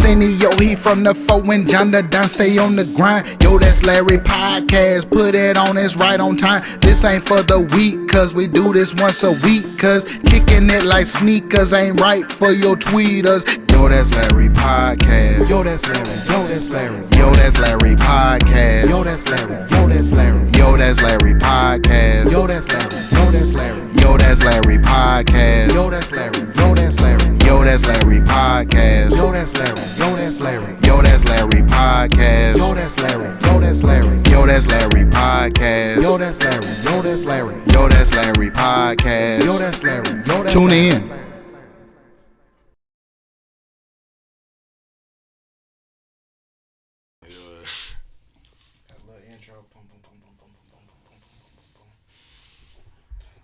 Arsenio, he from the 4 when John the Don stay on the grind. Yo, that's Larry Podcast, put it on, it's right on time. This ain't for the week, cause we do this once a week. Cause kicking it like sneakers ain't right for your tweeters. Yo, that's Larry Podcast. Yo, that's Larry. Yo, that's Larry. Yo, that's Larry Podcast. Yo, that's Larry. Yo, that's Larry. Yo, that's Larry Podcast. Yo, that's Larry. Yo, that's Larry. Yo, that's Larry Podcast. Yo, that's Larry. Yo, that's Larry. Yo, that's Larry Podcast. Yo, that's Larry. Yo, that's Larry. Yo, that's Larry Podcast. Yo, that's Larry. Yo, that's Larry. Yo, that's Larry Podcast. Yo, that's Larry. Yo, that's Larry. Yo, that's Larry Podcast. Yo, that's Larry. Yo, that's Tune in.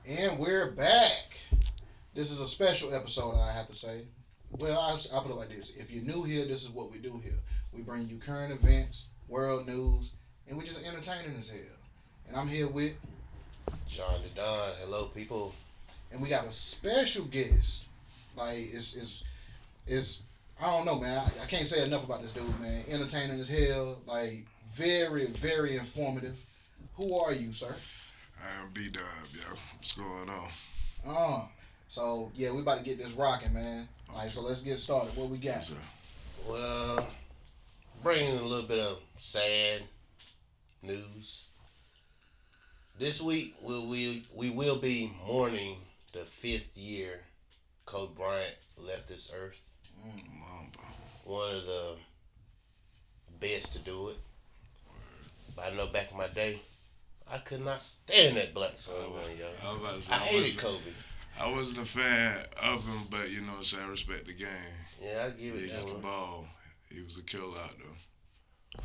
And we're back. This is a special episode, I have to say. Well, I'll put it like this. If you're new here, this is what we do here. We bring you current events, world news, and we just entertaining as hell. And I'm here with John the Don. Hello, people. And we got a special guest. Like, it's I don't know, man. I can't say enough about this dude, man. Entertaining as hell. Like, very, very informative. Who are you, sir? I am B-Dub, yo. What's going on? So, yeah, we about to get this rocking, man. Like, so let's get started. What we got? Yes, Well, bringing a little bit of sad news. This week, we will be mourning the 5th year Kobe Bryant left this earth. One of the best to do it. But I know back in my day, I could not stand that black son, man, yo. I was about to say, I hated Kobe. I wasn't a fan of him, but you know what I'm saying, I respect the game. Yeah, I give it to He him. the ball. He was a killer out there.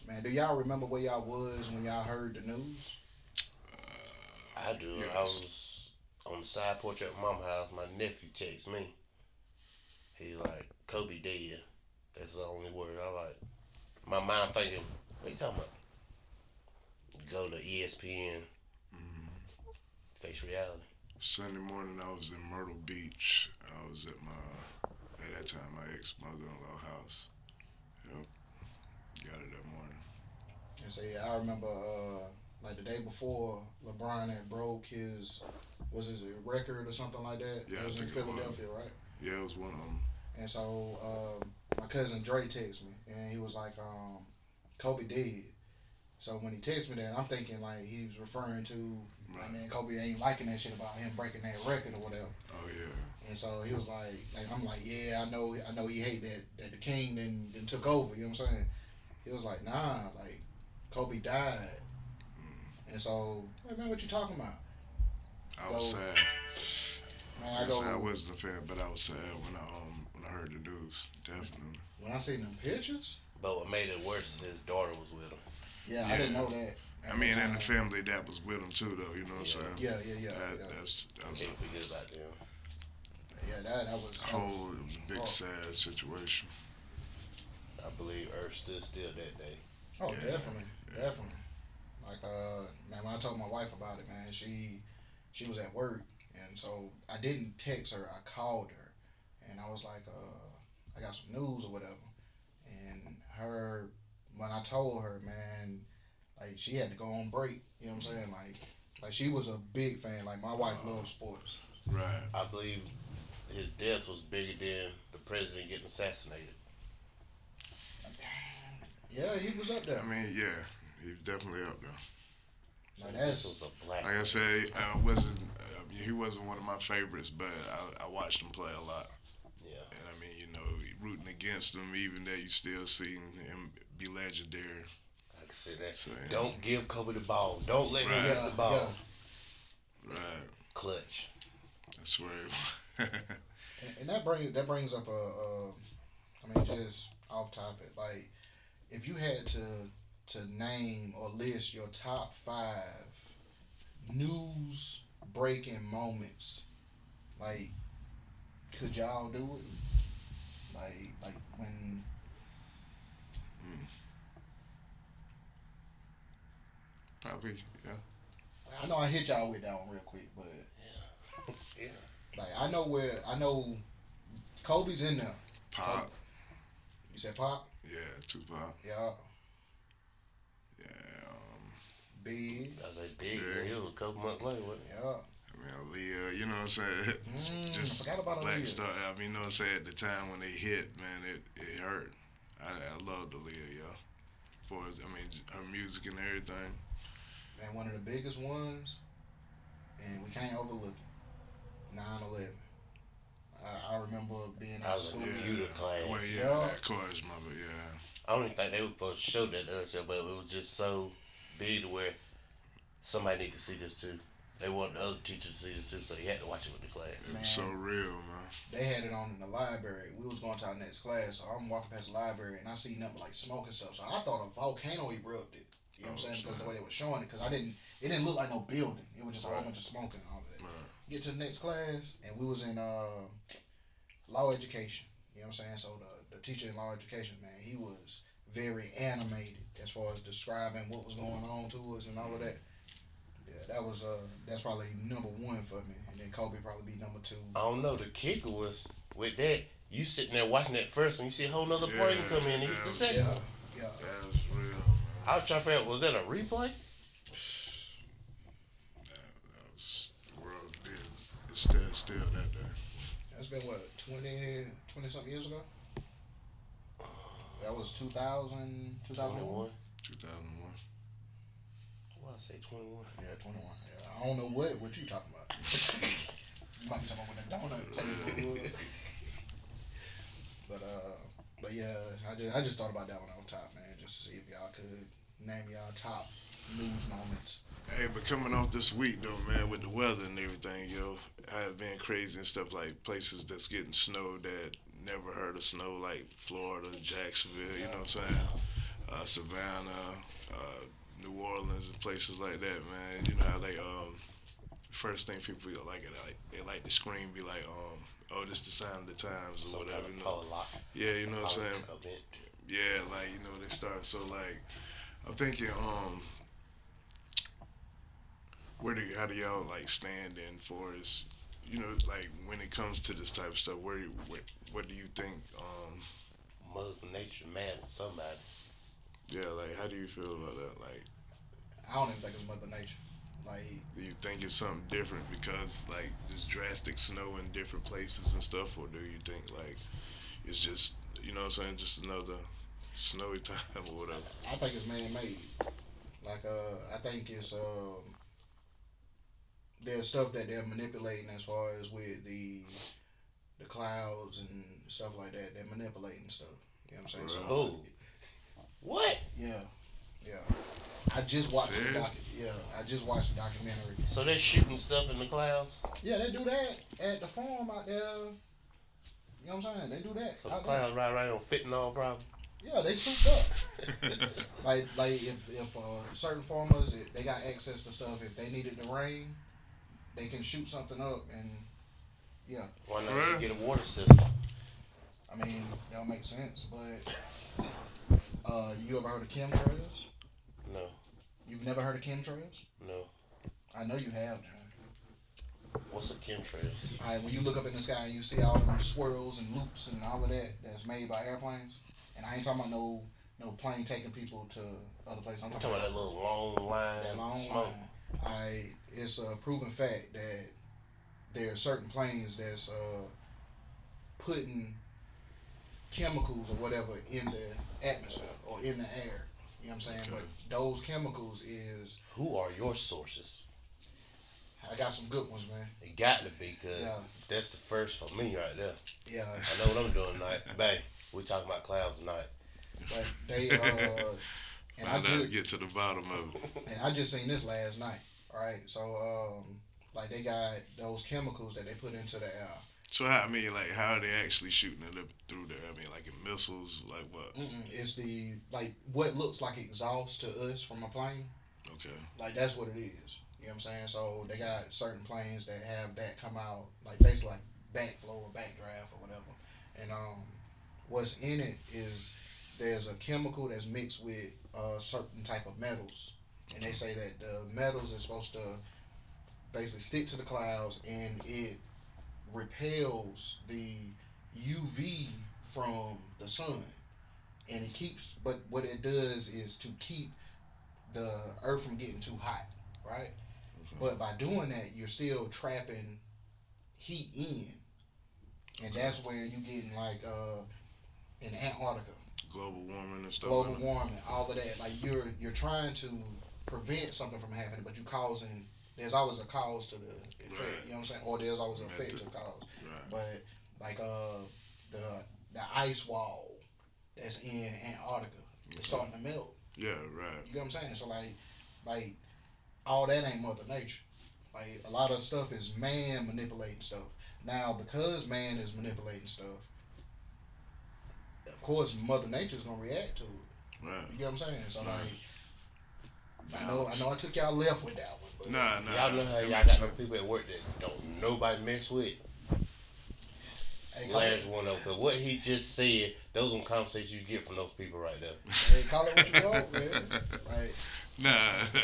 Man, do y'all remember where y'all was when y'all heard the news? I do. Yes. I was on the side porch at my mom's house. My nephew texts me. He like, Kobe dead. That's the only word I like. My mind thinking, what you talking about? Go to ESPN, face reality. Sunday morning, I was in Myrtle Beach. I was at that time, my ex-mother-in-law house. Yep. Got it that morning. And so, yeah, I remember, like, the day before LeBron had broke his record or something like that? Yeah, it was in Philadelphia, right? Yeah, it was one of them. And so, my cousin Dre texted me, and he was like, Kobe dead. So when he texted me that, I'm thinking like he was referring to, like, man, Kobe ain't liking that shit about him breaking that record or whatever. Oh yeah. And so he was like I'm like, yeah, I know he hate that the king then took over. You know what I'm saying? He was like, nah, like Kobe died. And so, hey, man, what you talking about? I was sad. Man, I wasn't a fan, but I was sad when I heard the news. Definitely. When I seen them pictures. But what made it worse is his daughter was with him. Yeah, I didn't know that. I mean, and the family that was with him too, though. You know what I'm saying? Yeah. That was Can't forget about them. Yeah, that was. It was a big sad situation. I believe Earth stood still that day. Oh, yeah, definitely. Like, man, when I told my wife about it, man, she was at work, and so I didn't text her. I called her, and I was like, I got some news or whatever, and when I told her, man, like, she had to go on break. You know what I'm saying? Like she was a big fan. Like, my wife loves sports. Right. I believe his death was bigger than the president getting assassinated. Yeah, he was up there. I mean, yeah, he was definitely up there. Like, This was a black. Like I said, he wasn't one of my favorites, but I watched him play a lot. Yeah. And I mean, you know, rooting against him, even though you still see him be legendary. I can say that. So, yeah. Don't give Kobe the ball. Don't let him Right. get the ball. Right. Clutch. That's where. And that brings up I mean, just off topic. Like, if you had to name or list your top 5 news breaking moments, like, could y'all do it? Like when. Probably, yeah. I know I hit y'all with that one real quick, but Yeah. like, I know Kobe's in there. Pop. You said Pop? Yeah, Tupac. Yeah. Yeah. Big. I was like, big. Yeah. He was a couple months later, wasn't he? Yeah. I mean, Aaliyah, you know what I'm saying? I forgot about Black Aaliyah. Star. I mean, you know what I'm saying? At the time when they hit, man, it hurt. I loved Aaliyah, yo. For I mean, her music and everything. Man, one of the biggest ones, and we can't overlook it. 9/11. I remember being in I was school. in computer class. Well, yeah, Yeah. of course, mother, yeah. I don't even think they were supposed to show that to us, but it was just so big to where somebody need to see this too. They wanted the other teachers to see this too, so you had to watch it with the class. It Man. was so real, man. They had it on in the library. We was going to our next class, so I'm walking past the library and I see nothing like smoke and stuff. So I thought a volcano erupted. You know what I'm saying? Because the way they were showing it, because it didn't look like no building. It was just a whole bunch of smoke and all of that. Right. Get to the next class, and we was in law education. You know what I'm saying? So the teacher in law education, man, he was very animated as far as describing what was going on to us and all of that. Yeah, that's probably number one for me, and then Kobe probably be number two. I don't know. The kicker was with that. You sitting there watching that first one, you see a whole nother plane come in. And the second. Yeah. That was real, man. I was trying to figure out, was that a replay? That was the world's business. It's still that day. That's been what 20 something years ago. That was 2000, 2001. 2001. What I say, 21? Yeah, 21. Yeah, I don't know what you talking about. You might be talking about with that donut. But yeah, I just thought about that one on top, man, just to see if y'all could name y'all top news moments. Hey, but coming off this week though, man, with the weather and everything, yo, I've been crazy and stuff like places that's getting snow that never heard of snow, like Florida, Jacksonville, you know what I'm saying? Savannah, New Orleans, and places like that, man. You know how they first thing people like they like to scream, be like, oh, this the sign of the times or Some whatever, kind of you know? pole lock. Yeah, you know what I'm saying? Event. Yeah, like, you know, they start. So, like, I'm thinking, how do y'all, like, stand in for as, you know, like, when it comes to this type of stuff, what do you think, Mother Nature mad at somebody. yeah, like, how do you feel about that? Like, I don't even think it's Mother Nature. Like, do you think it's something different because, like, there's drastic snow in different places and stuff, or do you think, like, it's just, you know what I'm saying, just another snowy time or whatever? I think it's man-made. Like, I think it's there's stuff that they're manipulating as far as with the clouds and stuff like that. They're manipulating stuff. You know what I'm saying? Oh. What? Yeah. I just watched Serious? I just watched the documentary. So they're shooting stuff in the clouds? Yeah, they do that at the farm out there. You know what I'm saying? They do that. So the out there. clouds right on fentanyl problem? Yeah, they souped up. like if certain farmers, if they got access to stuff, if they needed to rain, they can shoot something up and yeah. Why not Right. just get a water system? I mean, that don't make sense. But you ever heard of chemtrails? No. You've never heard of chemtrails? No. I know you have, John. What's a chemtrail? Alright, when you look up in the sky and you see all them swirls and loops and all of that that's made by airplanes, and I ain't talking about no plane taking people to other places. I'm I'm talking about that little long line that long smoke. line. It's a proven fact that there are certain planes that's putting chemicals or whatever in the atmosphere or in the air. You know what I'm saying? Okay. But those chemicals is, Who are your sources? I got some good ones, man. It got to be, because Yeah. that's the first for me right there. Yeah, I know what I'm doing tonight. Babe, we talking about clouds tonight. but they and I get to the bottom of it. And I just seen this last night. All right, so like they got those chemicals that they put into the air. So how are they actually shooting it up through there? I mean, like in missiles, like what? It's the like what looks like exhaust to us from a plane. Okay. Like that's what it is. You know what I'm saying? So they got certain planes that have that come out like basically like backflow or backdraft or whatever. And what's in it is there's a chemical that's mixed with certain type of metals, and they say that the metals is supposed to basically stick to the clouds and it repels the UV from the sun. and it keeps. But what it does is to keep the earth from getting too hot, right? But by doing that, you're still trapping heat in, and that's where you getting like in Antarctica, global warming and stuff. global warming, all of that. Like you're trying to prevent something from happening, but you causing. There's always a cause to the effect. Right. You know what I'm saying? Or there's always an effect to the cause. Right. But like the ice wall that's in Antarctica, it's starting to melt. Yeah, right. You know what I'm saying? So like all that ain't Mother Nature. Like a lot of stuff is man manipulating stuff. Now because man is manipulating stuff, of course Mother Nature's gonna react to it. Right. You know what I'm saying? So like I know I took y'all left with that one. But Nah. Y'all know how y'all got them people at work that don't nobody mess with. Hey, Last one though, cause what he just said, those are conversations you get from those people right there. Hey, call it what you want, man. Like, Nah,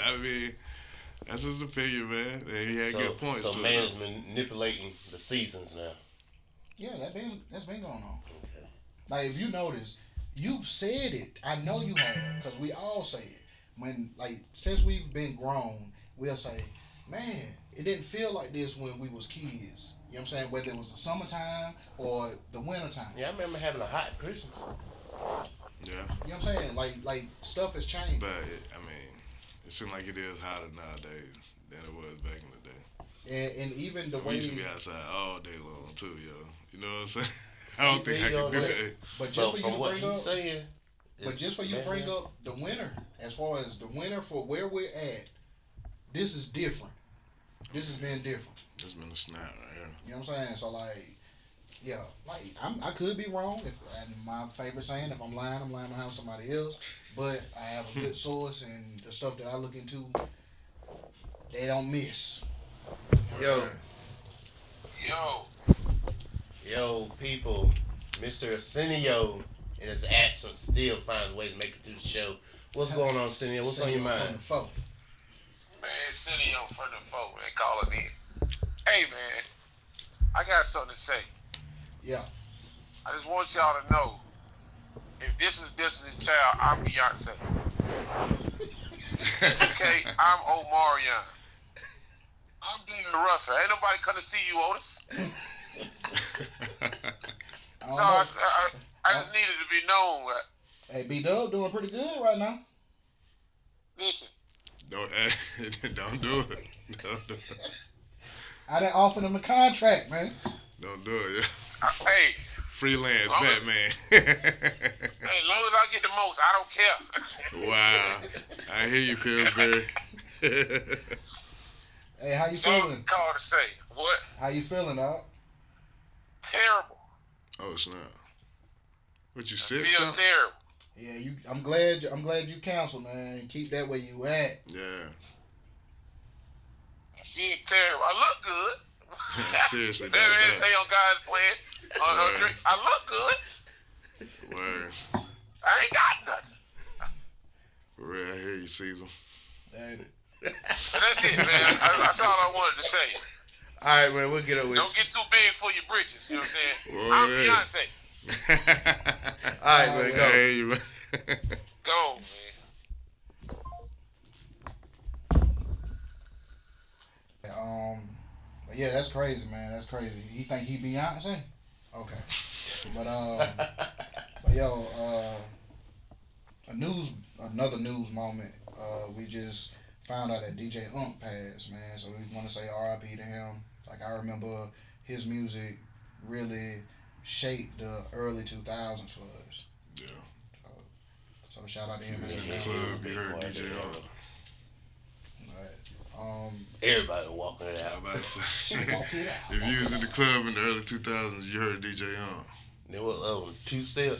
I mean, that's his opinion, man. And he had good points. So to man it. is manipulating the seasons now. yeah, that's been going on. Okay. Like if you notice, you've said it. I know you have, because we all say it. When like since we've been grown, we'll say, "Man, it didn't feel like this when we was kids." You know what I'm saying? Whether it was the summertime or the wintertime. Yeah, I remember having a hot Christmas. Yeah, You know what I'm saying? Like stuff has changed. but I mean, it seems like it is hotter nowadays than it was back in the day. And even the We way used to be outside all day long too, yo. You know what I'm saying? I don't think I feel can do that? that. but So just for you from to what bring he's up saying, But just for you to bring up the winter, as far as the winter for where we're at, this is different. This has been different. It's been a snap right here. You know what I'm saying? So like, yeah, like I could be wrong. And my favorite saying, if I'm lying behind somebody else. But I have a good source, and the stuff that I look into, they don't miss. Yo, people, Mr. Arsenio in his absence still finds a way to make it to the show. What's going on, Arsenio? What's on your From mind? the folk. Man, City on for the folk, man. Calling in. Hey, man, I got something to say. Yeah. I just want y'all to know, if this is Destiny's Child, I'm Beyonce. It's okay, I'm Omarion. I'm David Ruffin. Ain't nobody come to see you, Otis. I don't So know. I just needed to be known. Hey, B-Dub doing pretty good right now. Listen, Don't do it. Don't do it. I done offered him a contract, man. Don't do it. hey, Freelance Long as- Batman. as long as I get the most, I don't care. Wow. I hear you, Pillsbury. Hey, how you So I'm feeling? called to say, what? How you feeling, dog? Terrible. Oh, snap. What, you I sick feel something? terrible. Yeah, I'm glad you counseled, man. Keep that where you at. Yeah. I feel terrible. I look good. Seriously, They say on God's plan. Right. Drink. I look good. Word. I ain't got nothing. For real, I hear you, Caesar. Hey, But that's it, man. That's all I wanted to say. All right, man, we'll get up with Don't you. get too big for your britches. You know what Word. I'm saying? I'm Beyonce. All right, man, I go. hear you, man. Go, man. but yeah, that's crazy, man. That's crazy. He think he Beyonce? Okay. But yo, another news moment. We just found out that DJ Unk passed, man. So we want to say R.I.P. to him. Like I remember his music really shaped the early 2000s for us. Yeah. So shout out to him. In the man. club, you heard DJ on. Alright. Everybody walking it I'm out. about to say, Walk it out. if you was in the club in the early 2000s, you heard DJ on. Then what? Two-step.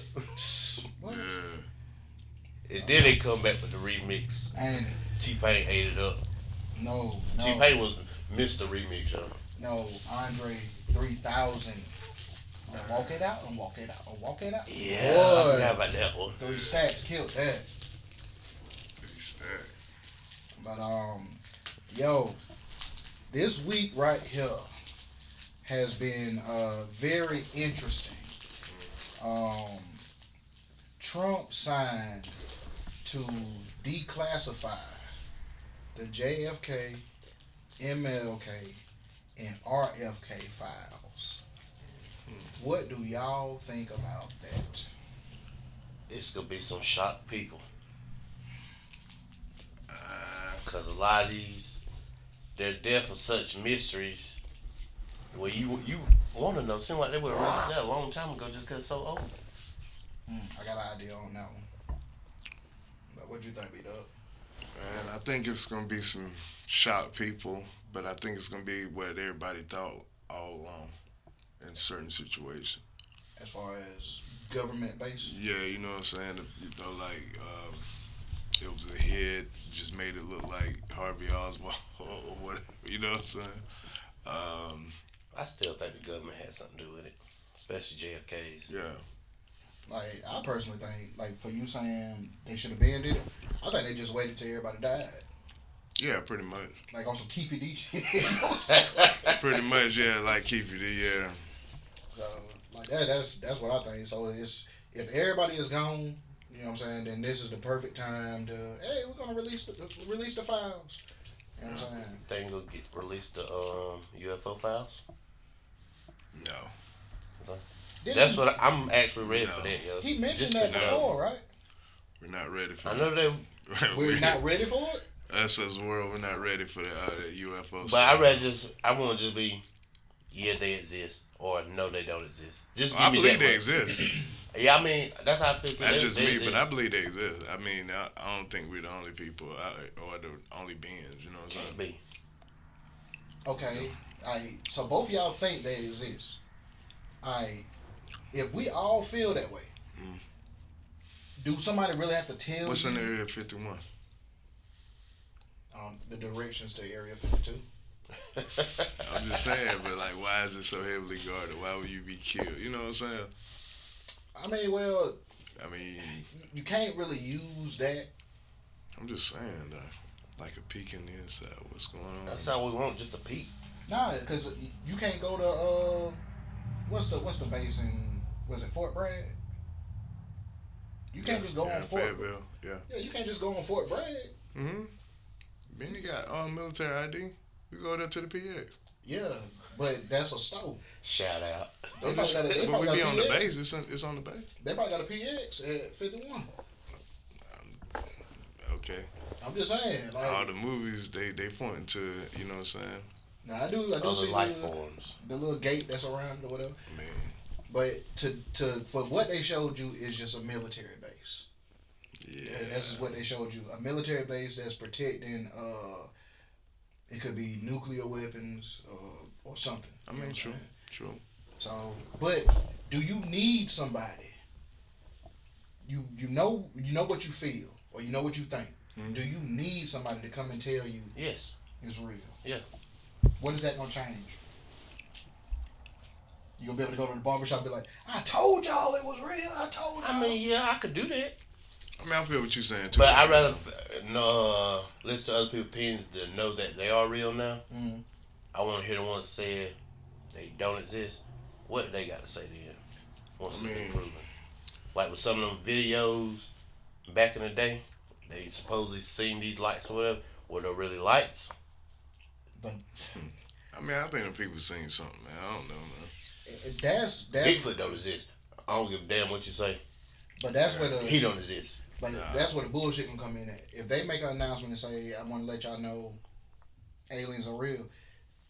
What? Yeah. And then they come back with the remix. And T-Pain ate it up. no, T-Pain was Mr. Remix, yo. no, Andre 3000. Walk it out and walk it out and walk it out. Yeah, Boy. I forgot about that one. 3 Stacks killed that. Big stack. But yo, this week right here has been very interesting. Trump signed to declassify the JFK, MLK, and RFK files. What do y'all think about that? It's gonna be some shocked people. Cause a lot of these, there's definitely such mysteries where you want to know. Seem like they would have released that a long time ago just cause it's so old. I got an idea on that one. But what you think, B-Dub? And I think it's gonna be some shocked people, but I think it's gonna be what everybody thought all along in certain situations. As far as government based? Yeah, you know what I'm saying? Like it was a hit, just made it look like Harvey Oswald or whatever. You know what I'm saying? I still think the government had something to do with it, especially JFK's. Yeah. Like, I personally think, like, for you saying they should have banned it, I think they just waited till everybody died. Yeah, pretty much. Like on some Keefy D shit. Pretty much, yeah, like Keefy D, yeah. So, like that's what I think. So it's, if everybody is gone, you know what I'm saying, then this is the perfect time to, hey, we're gonna release the files. You know what I'm saying? Think we'll get released the UFO files? No. That's what I'm actually ready for that, yo. He mentioned Just that before, right? We're not ready for I it. know they, We're not ready for it? Us as a world, we're not ready for the UFO but I want to just be, yeah, they exist, or no, they don't exist. Just give I me believe that they much. exist. Yeah, I mean, that's how I feel. That's just me, exist. but I believe they exist. I mean, I don't think we're the only people or the only beings, you know what I'm Can't saying? be. Okay, so both of y'all think they exist. If we all feel that way, do somebody really have to tell What's you in Area 51? The directions to Area 52? I'm just saying, but like, why is it so heavily guarded? Why would you be killed? You know what I'm saying? I mean, well, I mean, you can't really use that. I'm just saying, like a peek in the inside. What's going on? That's all we want, just a peek. Nah, because you can't go to what's the base in, was it Fort Bragg? You can't just go on Fort. Fayetteville, yeah. Yeah, you can't just go on Fort Bragg. Mm-hmm. Benny got military ID. We go there to the PX. Yeah, but that's a store. Shout out. They probably got a, But we be on the PX. base. It's on the base. They probably got a PX at 51. Okay. I'm just saying, like, All the movies they pointing to, you know what I'm saying? now I do Other see life forms. the little gate that's around it or whatever. Man. But for what they showed you is just a military base. Yeah. And that's what they showed you. A military base that's protecting it could be nuclear weapons or something. I You know mean, what I'm true. saying? True. So, but do you need somebody? You know what you feel or you know what you think. Mm-hmm. Do you need somebody to come and tell you Yes. it's real? Yeah. What is that gonna change? You gonna be able to go to the barbershop and be like, I told y'all it was real. I told y'all. I mean, yeah, I could do that. I mean, I feel what you're saying too. But I'd rather listen to other people's opinions to know that they are real now. Mhm. I want to hear the ones that say they don't exist. What do they got to say then? Once it's been proven. Like with some of them videos back in the day, they supposedly seen these lights or whatever. Were they really lights? But I mean, I think the people seen something, man. I don't know, man. that's Bigfoot don't exist. I don't give a damn what you say. but that's where He don't exist. But that's where the bullshit can come in at. If they make an announcement and say, I want to let y'all know aliens are real,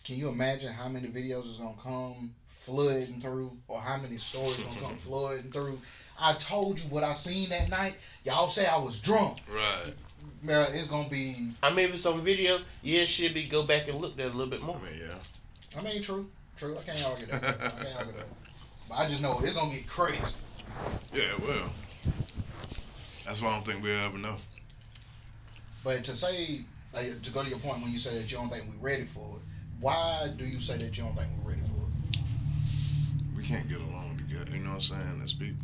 can you imagine how many videos is going to come flooding through or how many stories going to come flooding through? I told you what I seen that night. Y'all say I was drunk. Right. Man, it's going to be... I mean, if it's on video, yeah, it should be go back and look at it a little bit more. I mean, yeah. I mean, true. I can't argue that. But I just know it's going to get crazy. Yeah, well. That's why I don't think we'll ever know. But to say, like, to go to your point when you say that you don't think we're ready for it, why do you say that you don't think we're ready for it? We can't get along together, you know what I'm saying, as people.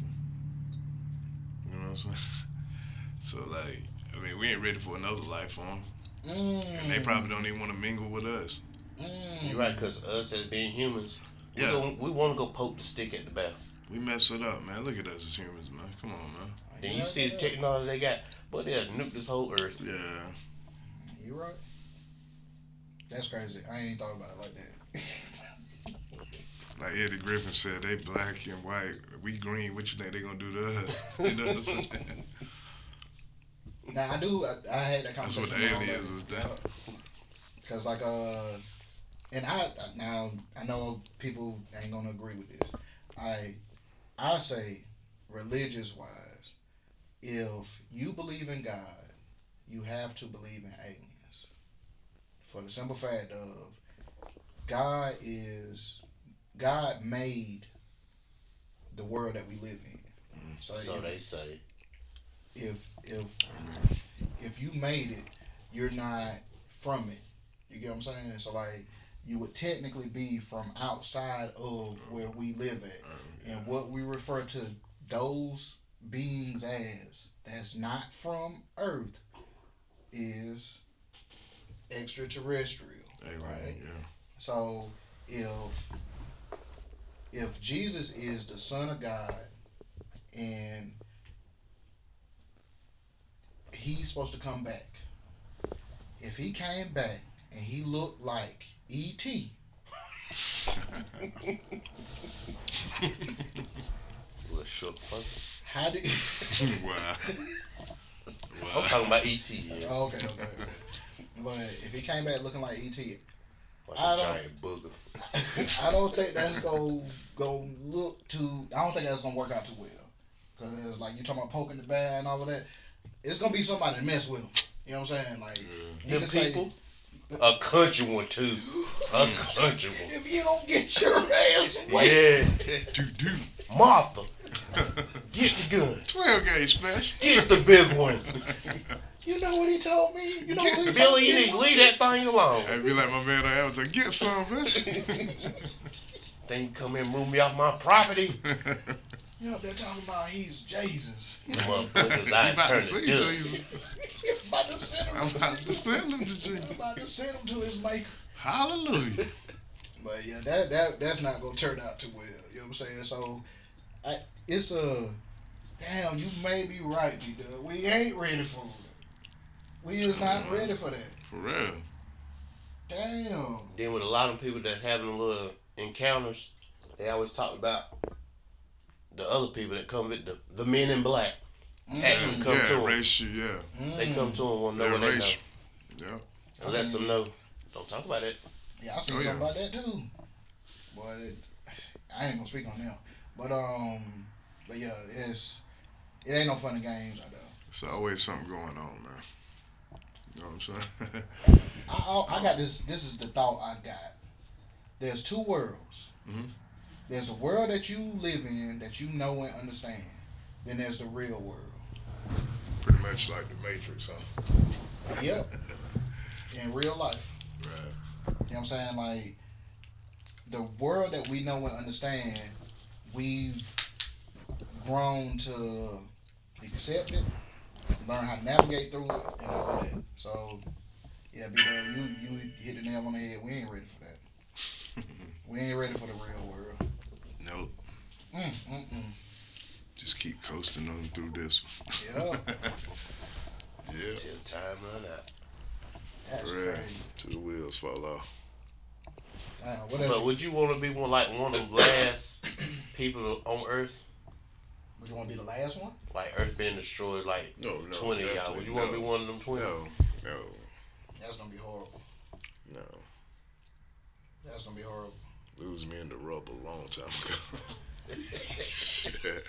You know what I'm saying? So, like, I mean, we ain't ready for another life form. And they probably don't even want to mingle with us. You're right, because us as being humans, Yeah. we want to go poke the stick at the bear. We mess it up, man. Look at us as humans, man. Come on, man. Then you see the technology they got, but they'll nuke this whole earth. Yeah. You right. That's crazy. I ain't thought about it like that. Like Eddie Griffin said, they black and white. We green. What you think they gonna do to us? You know what I'm saying? Now I had that That's conversation. what the aliens was doing. Cause like and I know people ain't gonna agree with this. I say, religious wise, if you believe in God, you have to believe in aliens. For the simple fact of God made the world that we live in. So they say. If you made it, you're not from it. You get what I'm saying? So like you would technically be from outside of where we live at. And what we refer to those beings as that's not from Earth is extraterrestrial. Right? Yeah. So if Jesus is the Son of God and he's supposed to come back, if he came back and he looked like E.T. Little short fucker. How did Wow. I'm talking about E.T. Yeah. okay. But if he came back looking like E.T., Like I a don't- giant booger. I don't think that's gonna look too. I don't think that's gonna work out too well. Cause like you talking about poking the bear and all of that, it's gonna be somebody to mess with him. You know what I'm saying? Like you Them can say, people, a country one too. A country one. if you don't get your ass away, Yeah. Do. Martha, get the gun. 12 gauge special. Get the big one. you know what he told me. You know what he told Billy, me. you need to leave that thing alone. I'd be like my man on Avatar, get some, man. Then you come in and move me off my property. You know they're talking about he's Jesus. Motherfuckers, I You about to turn see to dust. Jesus. I'm about to send him. I'm about to send him to Jesus. I'm about to send him to his maker. Hallelujah. But yeah, that's not gonna turn out too well. You know what I'm saying? So, it's damn. You may be right, B-Dub. We ain't ready for it. We is not ready for that. For real. Damn. Then with a lot of people that having little encounters, they always talk about the other people that come with the men in black. Actually come to them. Racial, yeah. They come to them, want to know Yeah, what they know. racial. Yeah. And let them know. Don't talk about it. Yeah, I seen something about that too. Boy, I ain't gonna speak on them. But yeah, it ain't no fun and games out there. There's always something going on, man. You know what I'm saying? I got this. This is the thought I got. There's two worlds. Mhm. There's the world that you live in that you know and understand. Then there's the real world. Pretty much like the Matrix, huh? Yep. In real life. Right. You know what I'm saying? Like, the world that we know and understand, we've grown to accept it, learn how to navigate through it, and all of that. So, yeah, B-Dub, you hit the nail on the head. We ain't ready for that. We ain't ready for the real world. Nope. Mm-mm-mm. Just keep coasting on through this. Yeah. Yeah. Till time run out. That's For real. crazy. Till the wheels fall off. Damn, what But else? would you want to be one of the last people on Earth? Would you want to be the last one? Like Earth being destroyed, like No, 20 of y'all. Would you want to be one of them 20? No. That's gonna be horrible. No. That's gonna be horrible. Lose me in the rubber a long time ago. Shit.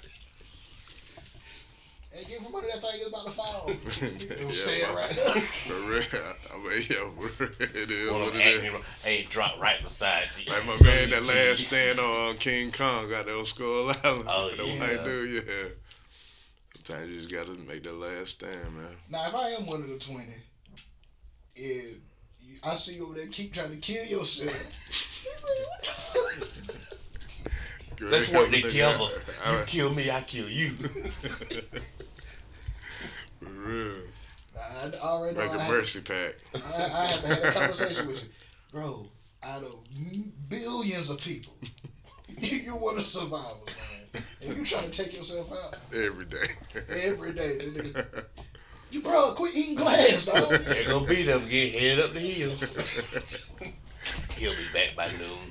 Hey, get from under that thing, it's about to fall. It Yeah, was saying man. right now. For real. I mean, yo, for real. It is One what of them it acting, is. hey, drop right beside you. Like my man, that last stand on King Kong got that on Skull Island. Oh, The yeah. white dude, yeah. Sometimes you just gotta make that last stand, man. Now, if I am one of the 20, I see you over there keep trying to kill yourself. Let's work Nigga, together. You I- kill me, I kill you. For real. I already know Make a I mercy pack. I have to have a conversation with you. Bro, out of billions of people, you're one of the survivors, man. And you trying to take yourself out Every day. every day. Nigga. You bro, quit eating glass, dog. They're gonna beat up, get head up the hill. He'll be back by noon.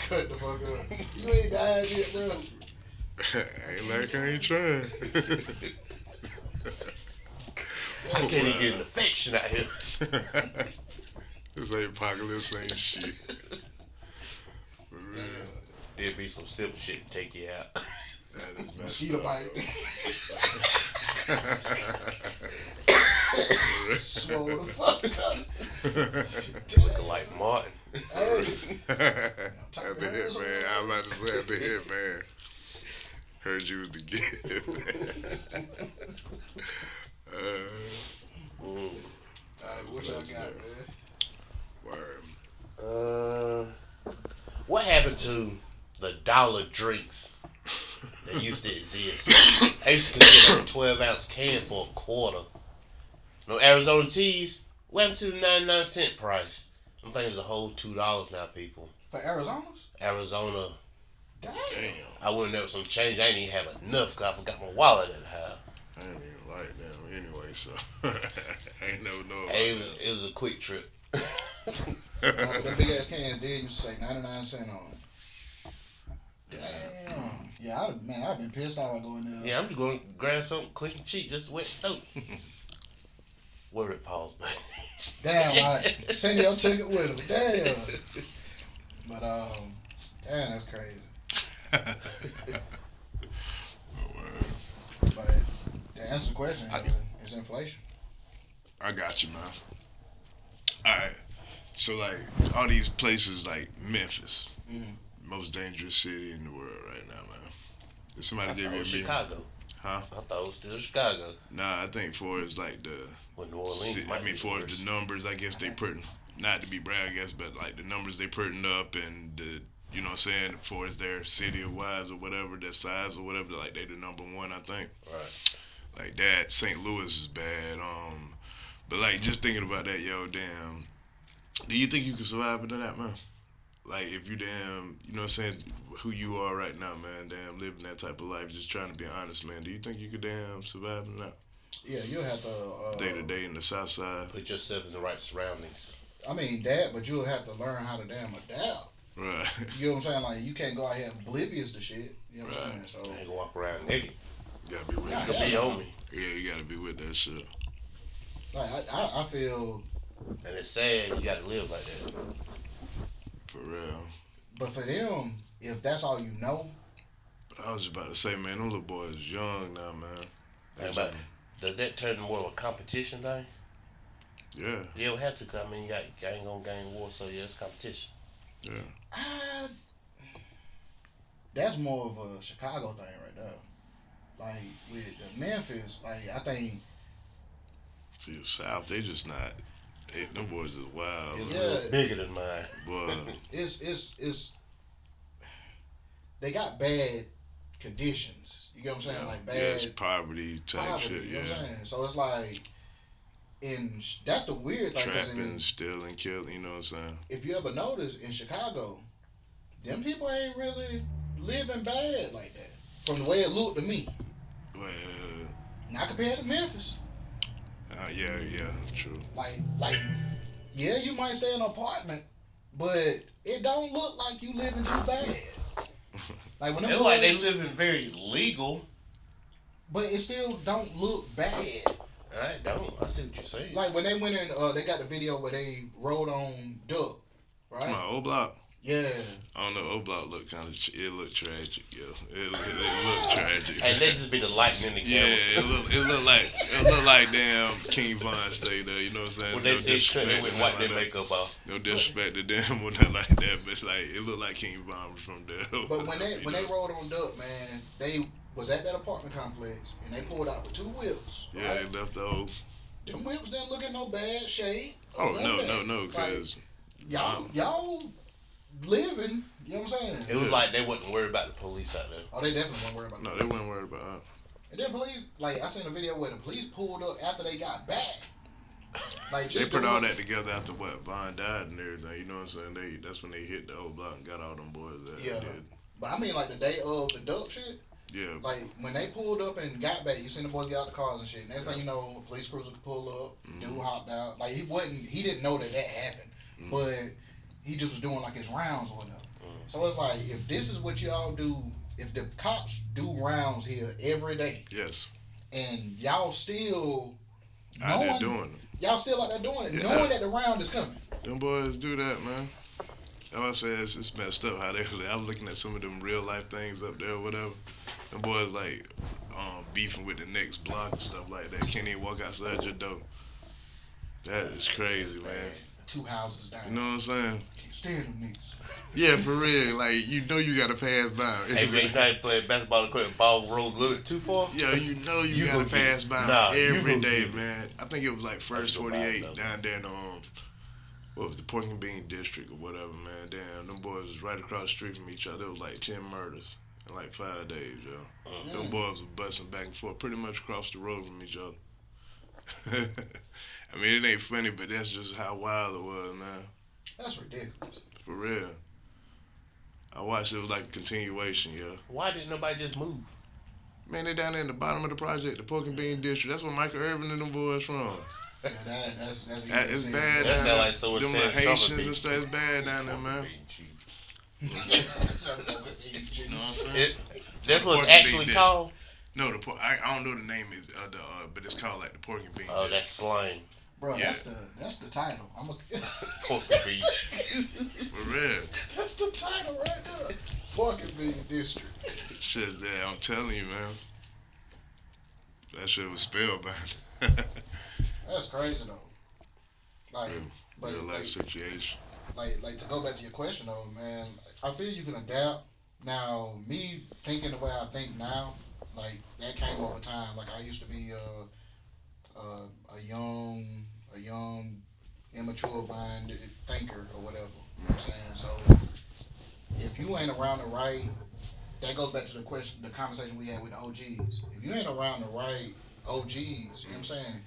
Cut the fuck up. You ain't died yet, bro. Ain't like I ain't trying. I can't even get an infection out here. This ain't apocalypse, ain't shit. For real. There'll be some simple shit to take you out. That is messed Mosquito up. bite. Swole the fuck up. Looking like Martin. Hey. At the hit, man. I was about to say at the hit, man. Heard you was the gift. What y'all got, man? Word. What happened to the dollar drinks that used to exist? I used to get a 12-ounce can for $0.25. No Arizona teas. What happened to the 99-cent price? I'm thinking it's a whole $2 now, people. For Arizona's? Arizona. Damn. I went there with some change. I didn't even have enough because I forgot my wallet at the house. I ain't even like them anyway, so I ain't never know about Hey, that. it was a quick trip. Them big ass cans did used to say 99 cents on it. Damn. Yeah, I've been pissed off. I go in there. Yeah, I'm just going to grab something quick and cheap, just wet throat. Where it pause button? Damn, right. Send your ticket with him. Damn. But damn, that's crazy. But to answer the question, it's inflation. I got you, man. Alright. So, like, all these places like Memphis, most dangerous city in the world right now, man. If somebody gave you a Chicago. Huh? I thought it was still Chicago. Nah, I think for it's like the. Well, New Orleans. I mean, for the numbers, I guess they putting, not to be brag, I guess, but like the numbers they putting up and the, you know what I'm saying, for it's their city or wise or whatever, their size or whatever, like they the number one, I think. Right. Like that, St. Louis is bad. But like just thinking about that, yo, damn. Do you think you can survive in that, man? Like if you damn, you know what I'm saying, who you are right now, man, damn, living that type of life, just trying to be honest, man. Do you think you could damn survive in that? Yeah, you'll have to Day to day in the South Side. Put yourself in the right surroundings. I mean that, but you'll have to learn how to damn adapt. Right. You know what I'm saying? Like you can't go out here oblivious to shit. You know what I'm saying? So I ain't gonna walk around naked. You gotta be with It's gonna that. be on me. Yeah, you gotta be with that shit. like I feel, And it's sad you gotta live like that. For real. but for them, if that's all you know, But I was just about to say, man, them little boys young now, man. Think about it. Does that turn more of a competition thing? Yeah, Yeah, it have to, cause I mean, you got gang on gang war, so yeah, it's competition. yeah. that's more of a Chicago thing right there. Like with the Memphis, like I think See, the South, they just not. Them boys is wild. It's Yeah. a little bigger than mine. Boy, it's they got bad conditions. You get what I'm saying? Like bad yes, poverty type poverty. shit, You know what yeah. I'm saying? So it's like, that's the weird thing. 'Cause Trapping, stealing, killing, you know what I'm saying? if you ever notice in Chicago, them people ain't really living bad like that. From the way it looked to me, Well, not compared to Memphis. yeah, true. Like, yeah, you might stay in an apartment, but it don't look like you living too bad. Like when them It's like they boys- living very legal. but it still don't look bad. I don't. I see what you're saying. Like when they went in, they got the video where they rode on Duck, Come right? on, O Block. Yeah. I don't know, O Block looked kind of, it looked tragic, yo. It looked tragic. Hey, let's just be the lightning in the Yeah, camera. it looked like damn King Von stayed there. You know what I'm saying? When they No said cut, they disrespect went to wipe nothing their like that. makeup off. No disrespect to them or nothing like that, but it's like it looked like King Von was from there. But when they You know? rode on Duck, man, they was at that apartment complex and they pulled out with 2 whips. Yeah, Right? they left the old. Them whips didn't look in no bad shape. Oh None no, of that. no, Like, because y'all living. You know what I'm saying? It was like they wasn't worried about the police out there. Oh, they definitely weren't worried about no, that. they weren't worried about. And then police, like I seen a video where the police pulled up after they got back. Like They just put to all look- that together after what Von died and everything. You know what I'm saying? That's when they hit the old block and got all them boys. That Yeah. did. But I mean, like the day of the duck shit. Yeah. Like when they pulled up and got back, you seen the boys get out the cars and shit. Next thing you know, a police cruiser pull up, dude hopped out. Like he didn't know that happened, but he just was doing like his rounds or whatever. So it's like if this is what y'all do, if the cops do rounds here every day, Yes. and y'all still Out there doing it. y'all still out there doing it, Yeah. knowing that the round is coming. Them boys do that, man. That's why I say it's messed up how they. I was looking at some of them real life things up there or whatever. Them boys like beefing with the next block and stuff like that. Can't even walk outside your door. That is crazy, man. 2 houses down. You know what I'm saying? Can't stand them niggas. Yeah, for real. Like you know you gotta pass by. Hey, man, you know you playing basketball in the court and ball rolled a little bit too far? Yeah, you know you You gotta gonna get pass it. by Nah, you every gonna day, get it. man. I think it was like first That's 48 wild, though. down there in what was the Pork and Bean district or whatever, man. Damn, them boys was right across the street from each other. It was like 10 murders in like 5 days, yo. Them boys were busting back and forth pretty much across the road from each other. I mean, it ain't funny, but that's just how wild it was, man. That's ridiculous. For real. I watched it was like a continuation, yo. Why didn't nobody just move? Man, they down there in the bottom of the project, the Pork and Bean district. That's where Michael Irvin and them boys from. Yeah, that's easy That- to it's see. bad That down sound like someone them saying little Haitians Summer and stuff. It's bad down there, man. You You know what I'm saying? That's what Pork it's and actually bean called? No, I don't know the name is but it's called like the Pork and Bean. Oh, dish. that's slang. Bro, Yeah. that's the title. Pork and beach. For real. That's the title right there. Pork and Bean District. Shit's there. I'm telling you, man. That shit was spellbound. That's crazy though. Like, but Real life situation. like to go back to your question though, man. I feel you can adapt. Now, me thinking the way I think now, like that came over time. Like I used to be a young, immature mind thinker or whatever. You know what I'm saying? So if you ain't around the right, that goes back to the conversation we had with the OGs. If you ain't around the right OGs, you know what I'm saying?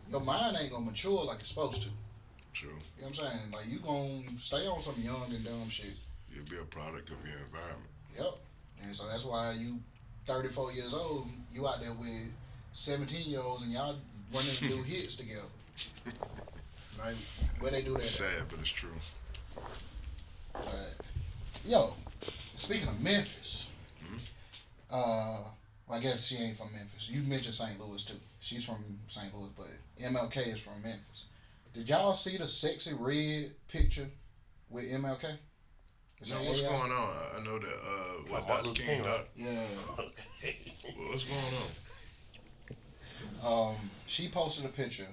Your mind ain't gonna mature like it's supposed to. True. You know what I'm saying? Like you gonna stay on some young and dumb shit. You'll be a product of your environment. Yep. And so that's why you 34 years old, you out there with 17-year-olds and y'all running to do hits together. Like where they do that at? Sad, but it's true. But, yo, speaking of Memphis, well, I guess she ain't from Memphis. You mentioned St. Louis too. She's from St. Louis, but MLK is from Memphis. Did y'all see the sexy red picture with MLK? So what's going on? I know that what Martin Dr. Luther King King, got. Yeah. Okay. What's going on? She posted a picture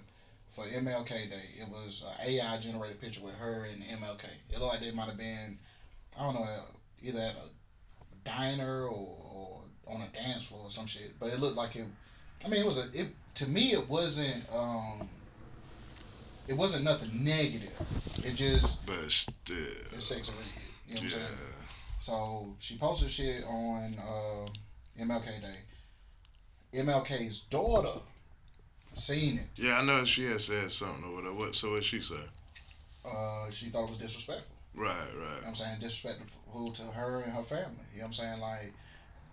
for MLK Day. It was an AI generated picture with her and MLK. It looked like they might have been, I don't know, either at a diner or on a dance floor or some shit. But it looked like it. I mean, to me it wasn't nothing negative. It just But still. it's sexy. You know what I'm Yeah. saying? So she posted shit on MLK Day. MLK's daughter seen it. Yeah, I know she had said something over there. So what she say? She thought it was disrespectful. Right, You know right. what I'm saying? Disrespectful to her and her family. You know what I'm saying? Like,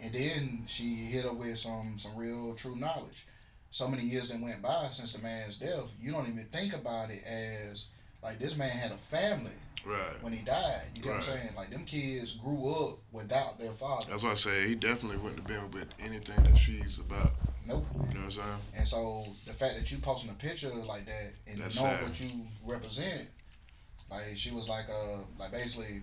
and then she hit her with some real true knowledge. So many years that went by since the man's death, you don't even think about it as like this man had a family Right. when he died. You know what I'm Right. saying? Like them kids grew up without their father. That's why I say he definitely wouldn't have been with anything that she's about. Nope. You know what I'm saying? And so the fact that you posting a picture like that and That's knowing sad. what you represent, like she was like basically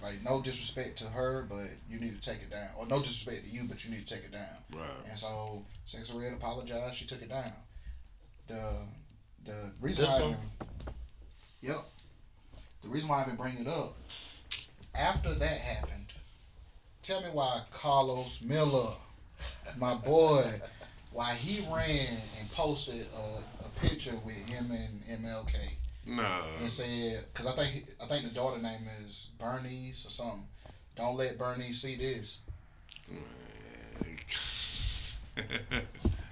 like no disrespect to her, but you need to take it down. Or no disrespect to you, but you need to take it down. Right. And so Sexy Red apologized, she took it down. The reason This why one? Yep. The reason why I've been bringing it up, after that happened, tell me why Carlos Miller, my boy, why he ran and posted a picture with him and MLK Nah. and said, because I think the daughter name is Bernice or something. Don't let Bernice see this.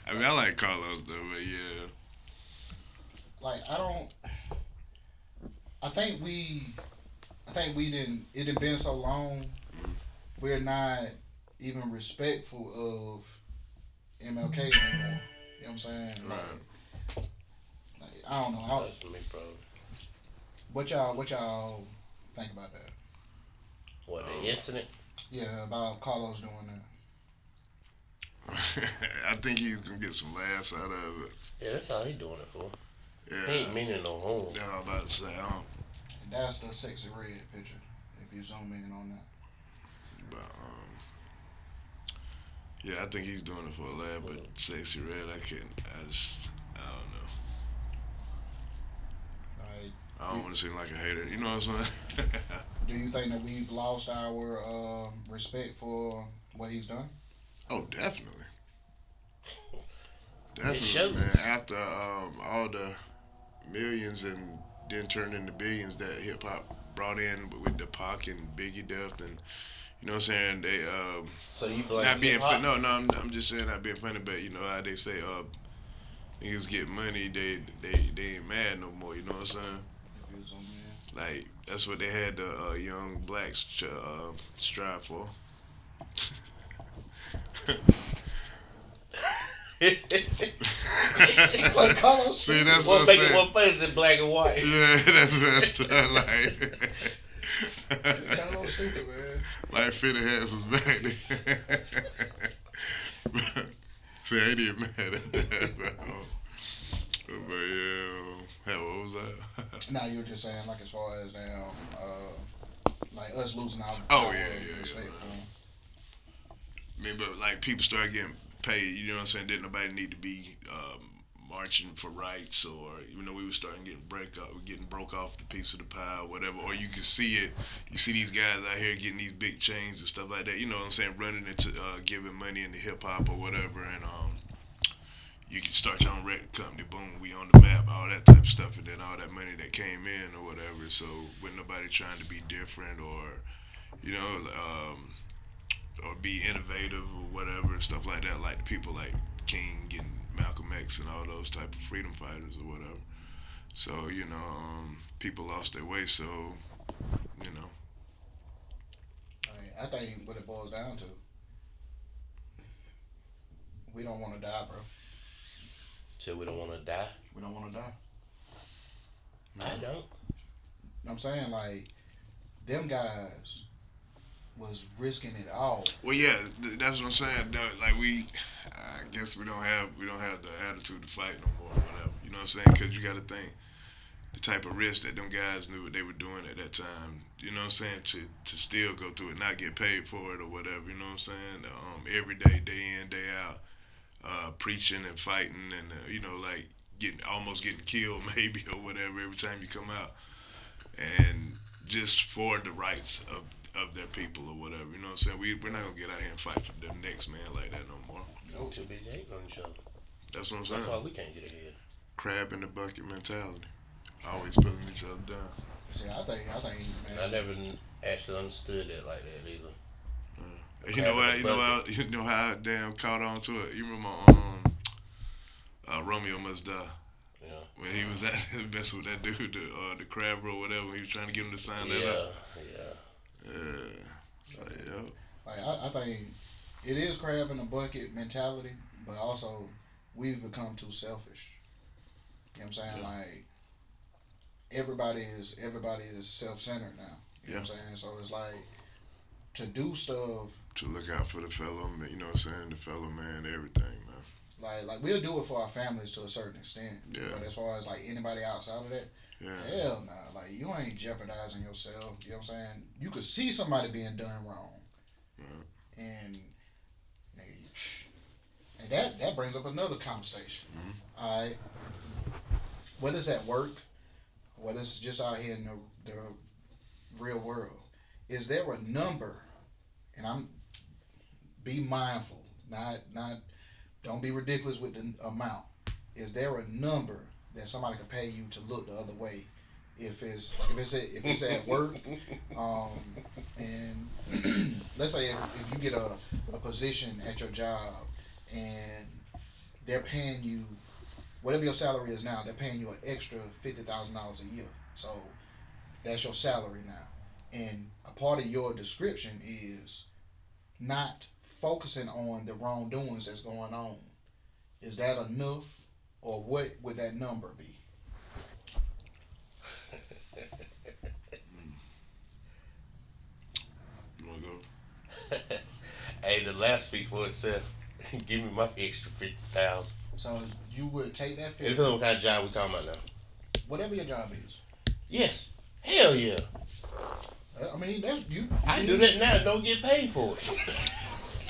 I mean, I like Carlos though, but yeah. Like I think we didn't. It had been so long we're not even respectful of MLK anymore. You know what I'm saying? Like, I don't know. That's me, probably. What y'all think about that? What, the incident? Yeah, about Carlos doing that. I think he's gonna get some laughs out of it. Yeah, that's all he doing it for. Yeah, He ain't meaning no harm. that's what I'm about to say. That's the sexy red picture. If you zoom in on that. But yeah, I think he's doing it for a laugh. But Sexy Red, I don't know. Like, I don't want to seem like a hater. You know what I'm saying? do you think that we've lost our respect for what he's done? Oh, definitely. It shows. Definitely, man. After all the millions and then turned into billions that hip hop brought in with the Pac and Biggie death, and you know what I'm saying, they So you blame not being hip-hop? funny. No, I'm just saying not being funny, but you know how they say niggas get money, they ain't mad no more. You know what I'm saying? If you zoom in. Like that's what they had the young blacks strive for. Like Carlos. See, that's What what make I'm it saying. more funny than black and white? Yeah, that's what I'm like. Carlos stupid, man. Like 50 hats was back then. See, I ain't even mad at that. But yeah, hell, what was that? Now you were just saying, like, as far as like us losing our Oh, our yeah. respect for him. I mean, but like people started getting paid, you know what I'm saying? Didn't nobody need to be marching for rights, or even though we were starting getting broke off the piece of the pie or whatever, or you can see it. You see these guys out here getting these big chains and stuff like that. You know what I'm saying? Running into giving money into hip hop or whatever, and you can start your own record company. Boom, we on the map. All that type of stuff, and then all that money that came in or whatever. So with nobody trying to be different or you know. Or be innovative or whatever, stuff like that, like the people like King and Malcolm X and all those type of freedom fighters or whatever. So, you know, people lost their way, so, you know. I think what it boils down to, we don't want to die, bro. So we don't want to die? We don't want to die. I don't. I'm saying, like, them guys was risking it all. Well, yeah, that's what I'm saying. Like I guess we don't have the attitude to fight no more, or whatever. You know what I'm saying? Because you got to think the type of risk that them guys knew what they were doing at that time. You know what I'm saying? To still go through it, not get paid for it or whatever. You know what I'm saying? Every day, day in, day out, preaching and fighting, and you know, like almost getting killed maybe or whatever every time you come out, and just for the rights of their people or whatever, you know what I'm saying? We're not gonna get out here and fight for the next man like that no more. No, too busy hating on each other. That's what I'm saying. That's why we can't get ahead. Crab in the bucket mentality. Always putting each other down. See, I think, man. I never actually understood that like that either. You know how I damn caught on to it. You remember Romeo Must Die. Yeah. When he was at messing with that dude, the crab or whatever, he was trying to get him to sign that up. Yeah. Like, I think it is crab in the bucket mentality, but also we've become too selfish. You know what I'm saying? Yeah. Like everybody is self-centered now. You know what I'm saying? So it's like to do stuff. To look out for the fellow, you know what I'm saying? The fellow man, everything, man. Like we'll do it for our families to a certain extent. Yeah. But as far as like anybody outside of that, hell no. Like you ain't jeopardizing yourself. You know what I'm saying? You could see somebody being done wrong. Right. And that brings up another conversation. Mm-hmm. All right. Whether it's at work, whether it's just out here in the real world, is there a number? And be mindful, not don't be ridiculous with the amount. Is there a number that somebody could pay you to look the other way? If it's at work, and let's say if you get a position at your job and they're paying you whatever your salary is now, they're paying you an extra $50,000 a year. So that's your salary now, and a part of your description is not focusing on the wrongdoings that's going on, is that enough, or what would that number be? You wanna go? Hey, the last speak for itself. Give me my extra 50,000. So you would take that It 50, depends on what kind of job we talking about now. whatever your job is. Yes. Hell yeah. I mean, that's you. I do that now and don't get paid for it.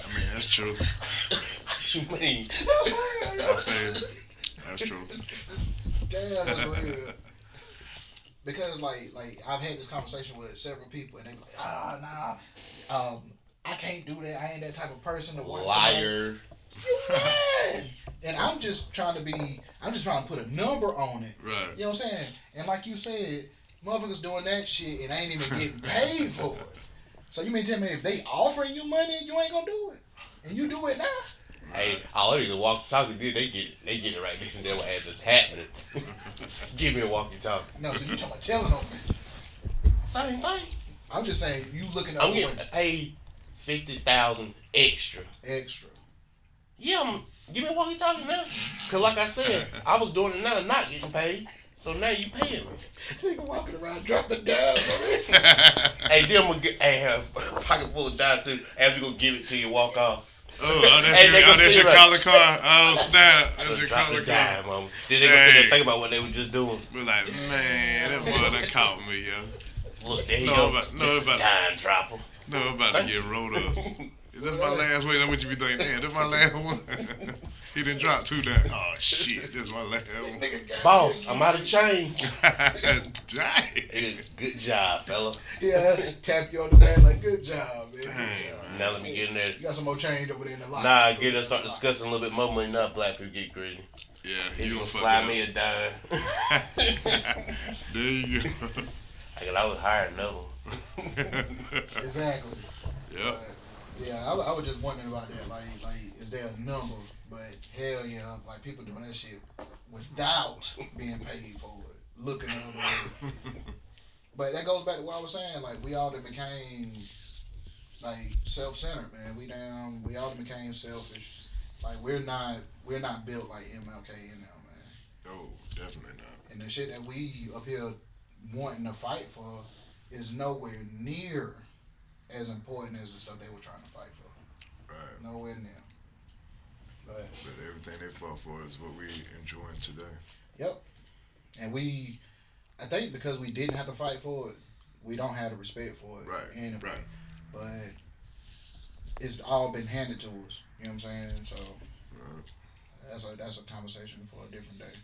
I mean, that's true. What you mean? That's true. Damn, that's real. Because like I've had this conversation with several people, and they be like, I can't do that. I ain't that type of person to watch. Liar. You lying. And I'm just trying to put a number on it. Right. You know what I'm saying? And like you said, motherfuckers doing that shit and ain't even getting paid for it. So you mean tell me if they offering you money, you ain't gonna do it, and you do it now? Hey, all they can walkie talkie did, they get it right then and there as it's happening. Give me a walkie talkie. No, so you talking about telling on me? Same thing. I'm just saying you looking at I'm getting paid 50,000 extra. extra. Yeah, give me a walkie talkie now. Cause like I said, I was doing it now, not getting paid. So now you paying me. Nigga walking around dropping dimes. Hey, then I'm gonna have a pocket full of dimes too. After you go give it to you, walk off. That's your collar car. Oh, snap. That's your Drop collar the car. dime, mama. Then they gonna sit there and think about what they were just doing. We're like, man, that boy done caught me, yo. Look, there you No, go. but- no, Mr. but- Dime dropper. No, I'm about to get rolled up. Is this my last one? That's what you be thinking. Damn, this my last one. He done dropped 2 down. Oh, shit. This is my last one. Boss, I'm out of change. Dang. Good job, fella. Yeah, tap you on the back like, good job, man. Good Dang, job. Now let me get in there. You got some more change over there in the locker. Nah, get us start discussing a little bit more money. Now black people get greedy. Yeah, He's you gonna gonna slide fuck me it a dime. There you go. I was hiring another one. Exactly. Yep. Yeah, I was just wondering about that. Like, is there a number? But hell yeah, like people doing that shit without being paid for it, looking the other way. But that goes back to what I was saying. Like we all done became like self-centered, man. We all done became selfish. Like we're not built like MLK in now, man. No, definitely not. And the shit that we up here wanting to fight for is nowhere near as important as the stuff they were trying to fight for. Right. Nowhere near. But everything they fought for is what we enjoying today. yep. And I think because we didn't have to fight for it, we don't have the respect for it. Right. Anyway. Right. But it's all been handed to us. You know what I'm saying? So that's a conversation for a different day.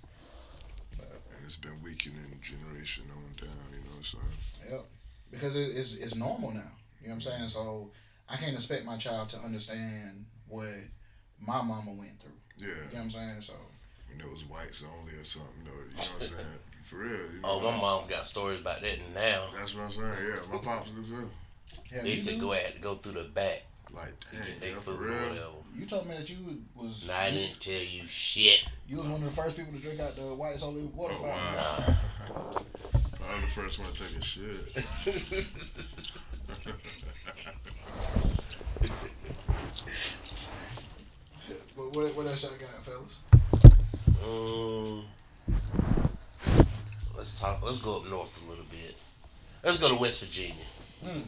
And it's been weakening generation on down, you know what I'm saying? Yep. Because it's normal now. You know what I'm saying? So I can't expect my child to understand what my mama went through. Yeah. You know what I'm saying? So When it was whites only or something, or, you know what I'm saying? For real. You know, Oh, my mom got stories about that now. That's what I'm saying, yeah. My pops was too. yeah, They you used to do? had to go through the back Like, to get dang, their yeah, for food or real. whatever. You told me that you was Nah, I didn't tell you shit. you was one of the first people to drink out the whites only water Oh, fountain. wow. I'm the first one to take a shit. But what else y'all got, fellas? Let's go up north a little bit. Let's go to West Virginia. Hmm.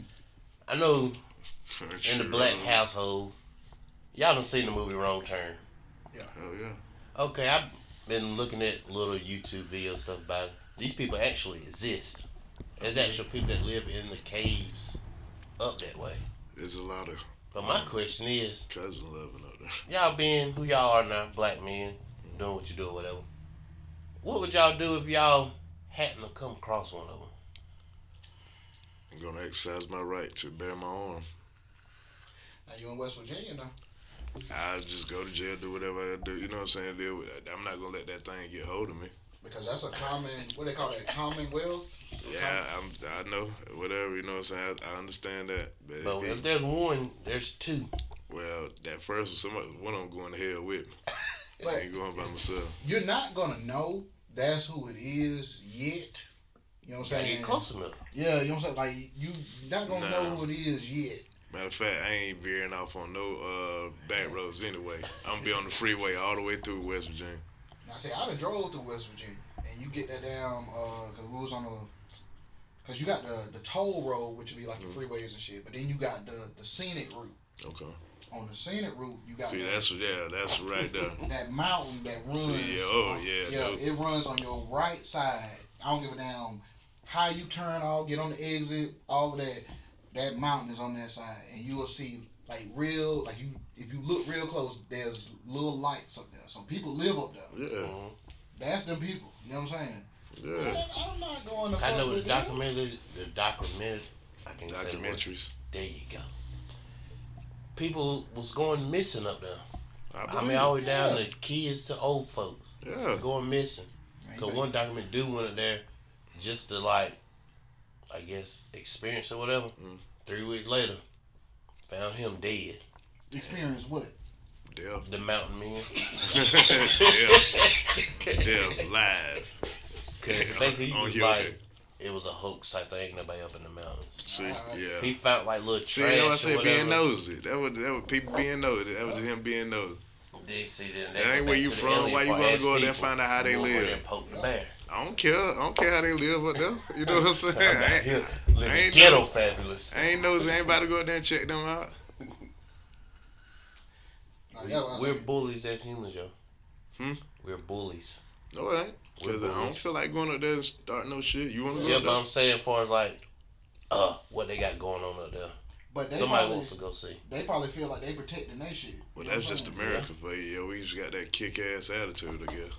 I know in the black Road. household, y'all done seen the movie Wrong Turn. Hell yeah. Okay, I've been looking at little YouTube video stuff about it. These people actually exist. There's actual people that live in the caves up that way. There's a lot of But my question is, cousin loving up there. y'all being who y'all are now, black men, doing what you do or whatever, what would y'all do if y'all hadn't to come across one of them? I'm going to exercise my right to bear my arm. Now you in West Virginia now. I'll just go to jail, do whatever I do. You know what I'm saying? Deal with it. I'm not going to let that thing get hold of me. Because that's a common, what they call that, commonwealth? Yeah, I know. Whatever, you know what I'm saying? I understand that. But if there's one, there's two. Well, that first one, one of them going to hell with me. I But ain't going by myself. you're not going to know that's who it is yet. You know what I'm Gotta saying? get close enough. Yeah, you know what I'm saying? Like, you not going to know Nah. who it is yet. Matter of fact, I ain't veering off on no back roads anyway. I'm gonna be on the freeway all the way through West Virginia. Now, see, I done drove through West Virginia, and you get that down, cause we was on cause you got the toll road, which would be like the freeways and shit, but then you got the scenic route. Okay. On the scenic route, you got that's right there. that mountain that runs. It runs on your right side. I don't give a damn how you turn off, get on the exit, all of that. That mountain is on that side, and you will see like real, like if you look real close, there's little lights up there. Some people live up there. Yeah. That's them people. You know what I'm saying? Yeah. Man, I'm not going to. I know the documentaries. I can Documentaries. There you go. People was going missing up there. I mean, all the way down to kids to old folks. Yeah. Going missing. Because one document dude went up there just to, like, I guess, experience or whatever. 3 weeks later, found him dead. Experience what? Death. The mountain man. Death live. Because basically he was like, it was a hoax type thing. Ain't nobody up in the mountains. See, yeah. He found like little trash. See, I said or being nosy. That was people being nosy. That was him being nosy. That ain't where you from. Why you want to go there and find out how they live? I don't care. I don't care how they live up there. You know what I'm saying? I ain't ghetto nosy. fabulous. I ain't nosy. I ain't about to go out there and check them out. We're bullies as humans, yo. We're bullies. No, it ain't. Because I don't feel like going up there and start no shit. You want to go up there? But I'm saying as far as like, what they got going on up there. But somebody wants to go see. They probably feel like they protecting their shit. Well, that's just America for you. Yo, we just got that kick-ass attitude, I guess.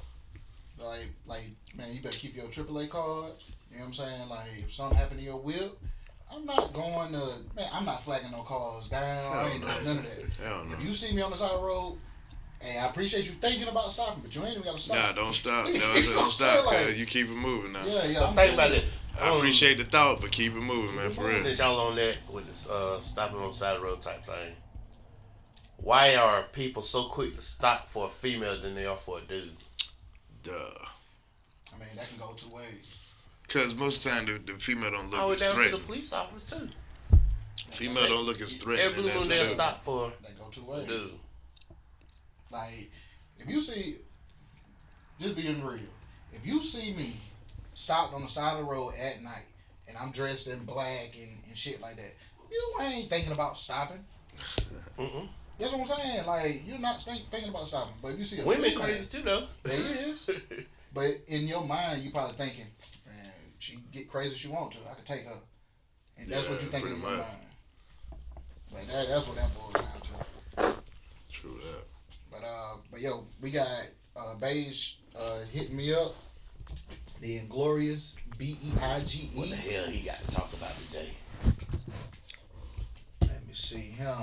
Like, man, you better keep your AAA card. You know what I'm saying? Like, if something happened to your whip, I'm not going to, man, I'm not flagging no cars down. I ain't doing none of that. Hell no. If you see me on the side of the road, hey, I appreciate you thinking about stopping, but you ain't even got to stop. Nah, don't stop. No, I said don't stop, cuz you keep it moving now. Yeah. Think about it. I appreciate the thought, but keep it moving, man, for real. Since y'all on that with this stopping on the side of the road type thing, why are people so quick to stop for a female than they are for a dude? Duh. I mean, that can go 2 ways. Because most of the time, the female don't look as down to threatening. the police officer, too. Female don't look as threatening. Every one they'll stop for that go 2 ways. Dude. Like, if you see, just being real, if you see me stopped on the side of the road at night and I'm dressed in black and shit like that, you ain't thinking about stopping. That's what I'm saying. Like, you're not thinking about stopping. But if you see a women female, crazy too, though. There is. But in your mind, you probably thinking, man, she get crazy if she want to. I could take her. And that's what you thinking in your mind. Like, that's what that boils down to. True that. But yo, we got Beige hitting me up. The Inglorious BEIGE. What the hell he got to talk about today? Let me see him.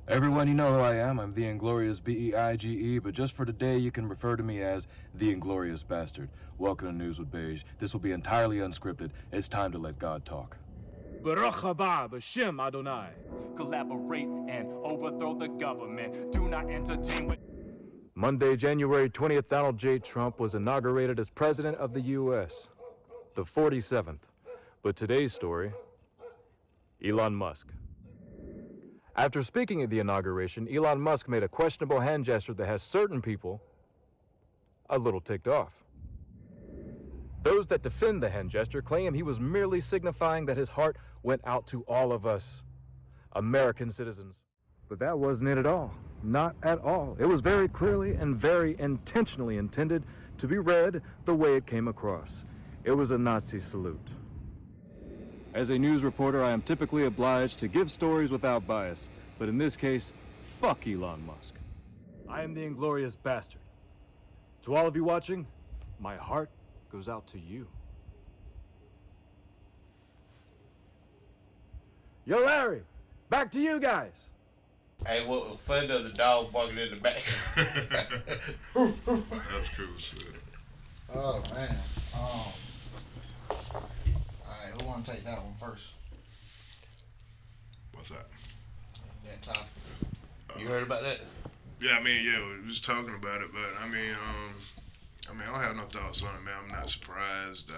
Everyone, you know who I am. I'm the Inglorious BEIGE, but just for today, you can refer to me as the Inglorious Bastard. Welcome to News with Beige. This will be entirely unscripted. It's time to let God talk. Baruch haba b'shem Adonai. Collaborate and overthrow the government. Do not entertain with... Monday, January 20th, Donald J. Trump was inaugurated as President of the U.S., the 47th. But today's story, Elon Musk. After speaking at the inauguration, Elon Musk made a questionable hand gesture that has certain people a little ticked off. Those that defend the hand gesture claim he was merely signifying that his heart went out to all of us, American citizens. But that wasn't it at all. Not at all. It was very clearly and very intentionally intended to be read the way it came across. It was a Nazi salute. As a news reporter, I am typically obliged to give stories without bias, but in this case, fuck Elon Musk. I am the Inglorious Bastard. To all of you watching, my heart goes out to you. Yo, Larry, back to you guys. Hey, what fun of the dog barking in the back? That's cool shit. Oh, man. All right, who want to take that one first? What's that? That topic. You heard about that? Yeah, I mean, yeah, we was talking about it, but I mean, I mean, I don't have no thoughts on it, man. I'm not surprised.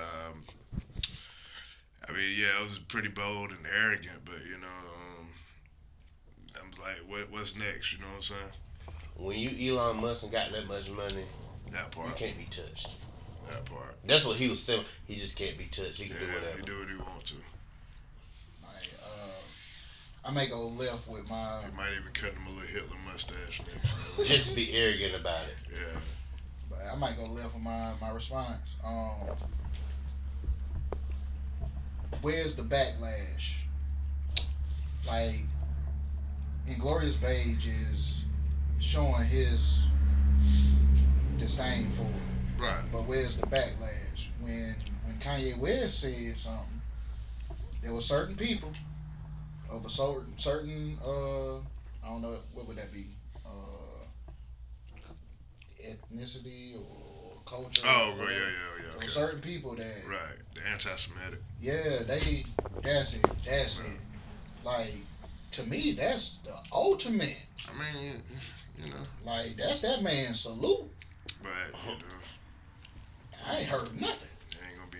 I mean, yeah, I was pretty bold and arrogant, but I'm like, what's next? You know what I'm saying? When you Elon Musk and got that much money, That part. you can't be touched. That part. That's what he was saying. He just can't be touched. He can do Yeah, whatever. he do what he want to. Like, I may go left with my. He might even cut him a little Hitler mustache next. Just be arrogant about it. Yeah. But I might go left with my response. Where's the backlash? Like, Inglourious Basterds is showing his disdain for it. Right. But where's the backlash? When Kanye West said something, there were certain people of a certain I don't know, what would that be? Ethnicity or culture. Oh, or yeah. There Okay. were certain people that Right. The anti-Semitic. yeah, that's it. Like, to me, that's the ultimate. I mean, Like, that's that man's salute. but I ain't heard nothing. there ain't gonna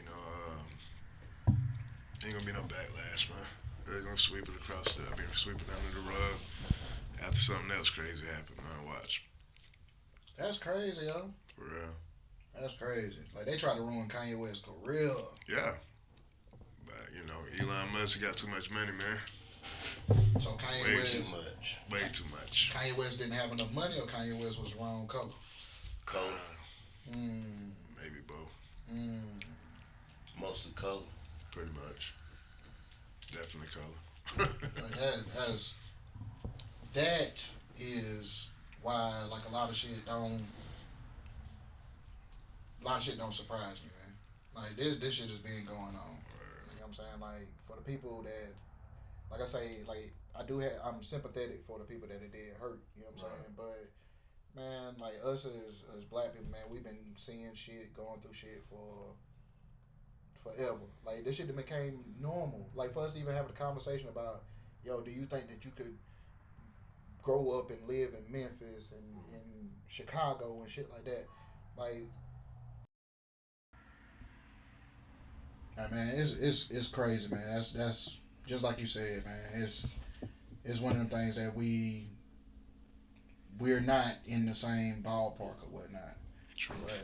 be no backlash, man. They're gonna sweep it across sweep it under the rug after something else crazy happened, man. Watch. That's crazy, yo. For real. That's crazy. Like, they tried to ruin Kanye West's career. Yeah. But, Elon Musk got too much money, man. So Kanye Way West, Too much. Way too much. Kanye West didn't have enough money, or Kanye West was the wrong color. Color. Maybe both. Mostly color. Pretty much. Definitely color. Like, that is why, like, a lot of shit don't surprise me, man. Like, this shit has been going on. You know what I'm saying? Like, for the people that, like I say, like, I'm sympathetic for the people that it did hurt. You know what I'm saying? But, man, like, us as black people, man, we've been seeing shit, going through shit for forever. Like, this shit became normal. Like, for us to even have a conversation about, yo, do you think that you could grow up and live in Memphis and in Chicago and shit like that? Like, man, it's crazy, man. That's just like you said, man. It's one of them things that we're not in the same ballpark or whatnot. True. But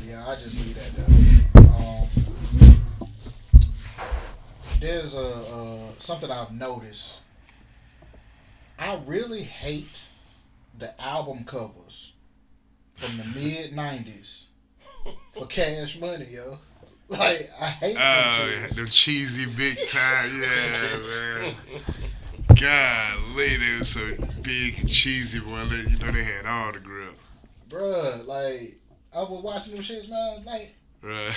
yeah, I just leave that there. There's something I've noticed. I really hate the album covers from the mid '90s for Cash Money, yo. Like, I hate them shits. Them cheesy big time, yeah, man. Golly, they were so big and cheesy, boy. They had all the grip. Bruh, like, I was watching them shits, man, like, Right.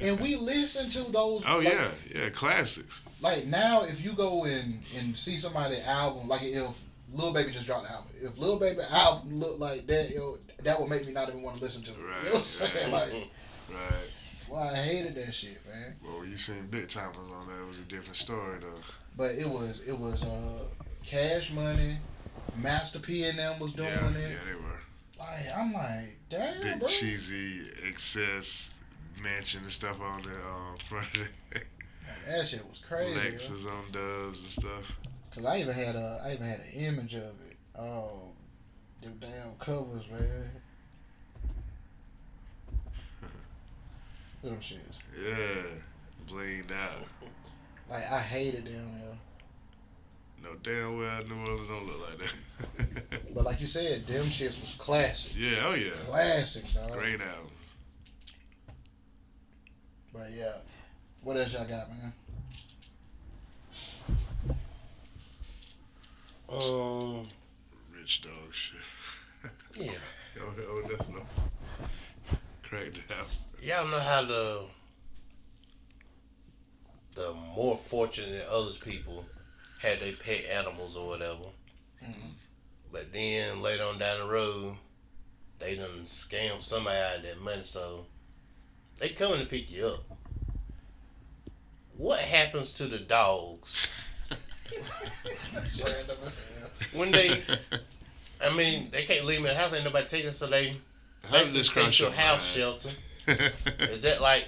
and we listen to those. Oh, like, yeah, classics. Like, now, if you go and see somebody's album, like if Lil Baby just dropped the album, if Lil Baby album looked like that, yo, that would make me not even want to listen to it. Right. You know what I'm saying? Like, Right. well, I hated that shit, man. Well, you seen Big Timers on there, it was a different story, though. But it was Cash Money, Master P and them was doing it. Yeah, they were. Like, I'm like, damn, Big bro. cheesy excess mansion and stuff on the front of it. That shit was crazy. Lexus on Dubs and stuff. Cause I even had an image of it. Oh, them damn covers, man. Them shits. Yeah, blinged out. Like, I hated them, yo. No damn well New Orleans don't look like that. But like you said, them shits was classic. Yeah, oh yeah. Classics, dog. Great album. But yeah, what else y'all got, man? Rich dog shit. Yeah. Oh, that's no. Cracked down. Y'all know how the more fortunate than others people had their pet animals or whatever. Mm-hmm. But then later on down the road, they done scammed somebody out of that money, so they coming to pick you up. What happens to the dogs That's random as hell. when they can't leave them in the house, ain't nobody taking, so they How did basically this take cross to a your house mind? shelter. Is that like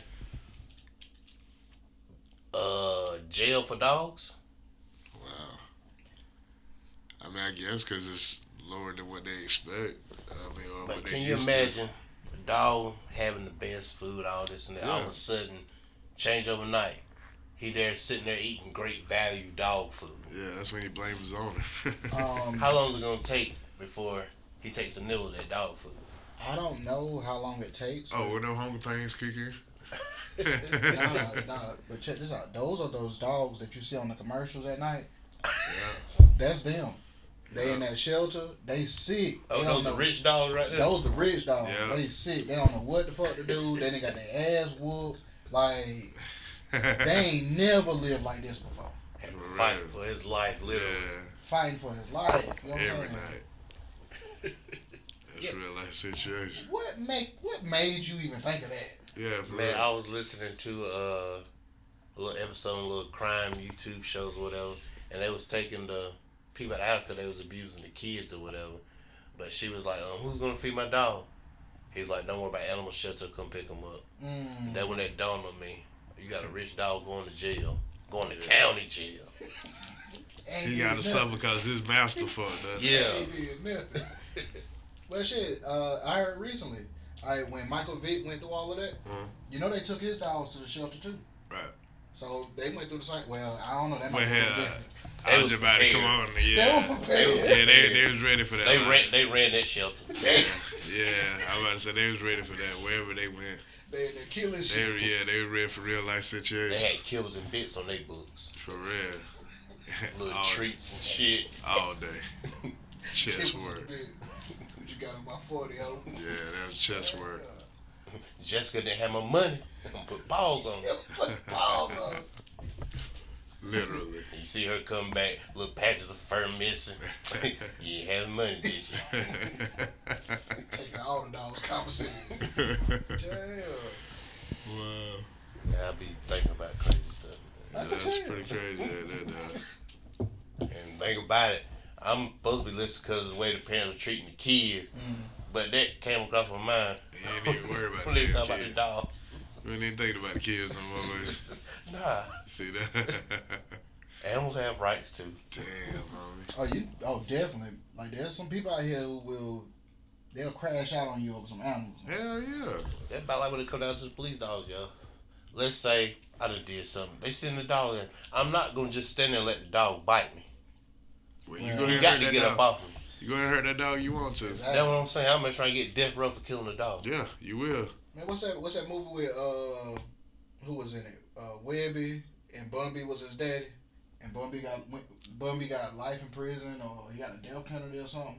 jail for dogs? Wow. I mean, I guess because it's lower than what they expect. I mean, or But what can they you used imagine a dog having the best food, all this and that, all of Yeah. a sudden, change overnight? He there sitting there eating great value dog food. to? Yeah, that's when he blames his owner. How long is it gonna take before he takes a nibble of that dog food? I don't know how long it takes. Oh, when them hunger pains kick in? Nah, but check this out. Those are those dogs that you see on the commercials at night. Yeah. That's them. They in that shelter. They sick. Oh, They those don't the know. rich dogs right there. Those the rich dogs. Yeah. They sick. They don't know what the fuck to do. They got their ass whooped. Like they ain't never lived like this before. And For fight real. for his life, literally. Fighting for his life. You know what Every I'm saying? night. That's Yeah. real life situation. What made you even think of that? Yeah, for Man, real. I was listening to a little episode of a little crime YouTube shows or whatever, and they was taking the people out because they was abusing the kids or whatever. But she was like, who's gonna feed my dog? He's like, don't worry about animal shelter, come pick him up. That when that dawned on me, you got a rich dog going to jail, going to county jail. Ain't He did got to nothing. suffer because his master fucked up. Yeah. Ain't did nothing. Well, shit. I heard recently. When Michael Vick went through all of that, you know they took his dogs to the shelter too. Right. So they went through the same. Well, I don't know. That might Well, be a little hell, different. I was was about to come prepared. on. Yeah. They were prepared. Yeah, they was ready for that. They ran that shelter. Yeah, I was about to say they was ready for that. Wherever they went, They're killing they shit. were, they were ready for real life They situations. had killers and bits on their books, For real. little all, treats and shit. all day. Chest It was a work. bit. What you got on my 40, ho? Yeah, that was chest work. Jessica didn't have my money. Put balls on it. Put balls on it. Literally. You see her come back, little patches of fur missing. You ain't have money, did you? Taking all the dogs conversation. Damn. Wow. Yeah, I be thinking about crazy stuff. Yeah, that's pretty crazy. And think about it, I'm supposed to be listening because of the way the parents are treating the kids. But that came across my mind. You ain't even worry about When they the talk about the kids. dog. We ain't even thinking about the kids no more, baby. Nah, See that? animals have rights too. Damn, homie. Definitely. Like there's some people out here who they'll crash out on you over some animals. Hell yeah. That's about like when it come down to the police dogs, yo. Let's say I done did something. They send the dog in. I'm not gonna just stand there and let the dog bite me. Well, you Well, go ahead You and got hurt to that get dog. up off me. You go ahead and hurt that dog you want to. Exactly. That's what I'm saying. I'm gonna try to get death row for killing the dog. Yeah, you will. Man, what's that movie with who was in it? Webby and Bumby was his daddy, and Bumby got life in prison or he got a death penalty or something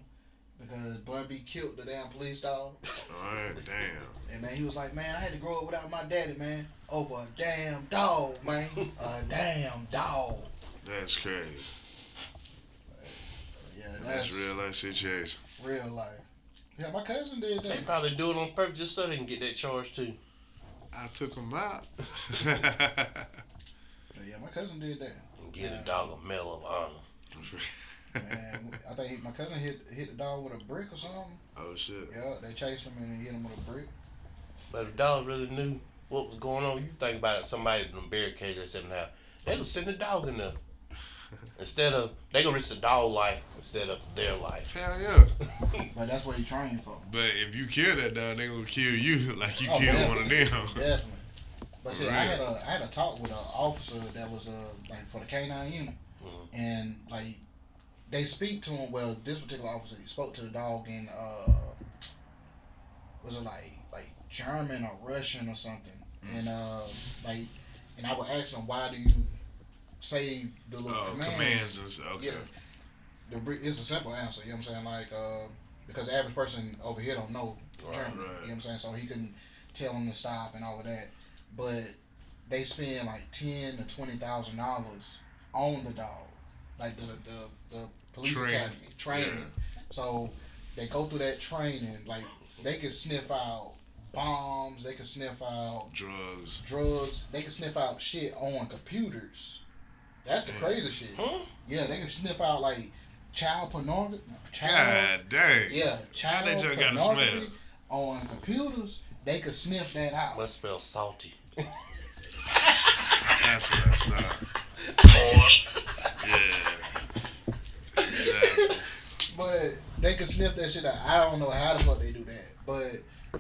because Bumby killed the damn police dog. Alright, damn. And man, he was like, man, I had to grow up without my daddy, man, over a damn dog, man, a damn dog. That's crazy. Yeah, That's real life situation. real life. Yeah, my cousin did They that. probably do it on purpose just so they can get that charge too. I took him out. Yeah, my cousin did that. And get a dog a medal of honor. Man, I think my cousin hit the dog with a brick or something. Oh shit. Yeah, they chased him and hit him with a brick. But if the dog really knew what was going on, you think about it, somebody in the barricade that's in the house, they would send the dog in there. Instead of, they gonna risk the dog life instead of their life. Hell yeah. But that's what he trained for. But if you kill that dog, they gonna kill you like you Oh, killed definitely. one of them. Definitely. But see, For I real. had a talk with an officer that was like for the K9 unit, and like they speak to him. Well, this particular officer he spoke to the dog in was it like German or Russian or something, and and I would ask him, why do you say the little Oh, commands? commands and stuff. Okay. Yeah. It's a simple answer, you know what I'm saying? Like, because the average person over here don't know German, right. you know what I'm saying? So he couldn't tell him to stop and all of that. But they spend like $10,000 to $20,000 on the dog, like the police academy training. Yeah. So they go through that training, like they can sniff out bombs, they can sniff out drugs, they can sniff out shit on computers. That's the crazy shit. Huh? Yeah, they can sniff out like child pornography. God dang. Yeah, child That junk gotta pornography smell. on computers, they could sniff that out. Must smell salty. That's what I stopped. Yeah. Exactly. But they could sniff that shit out. I don't know how the fuck they do that, but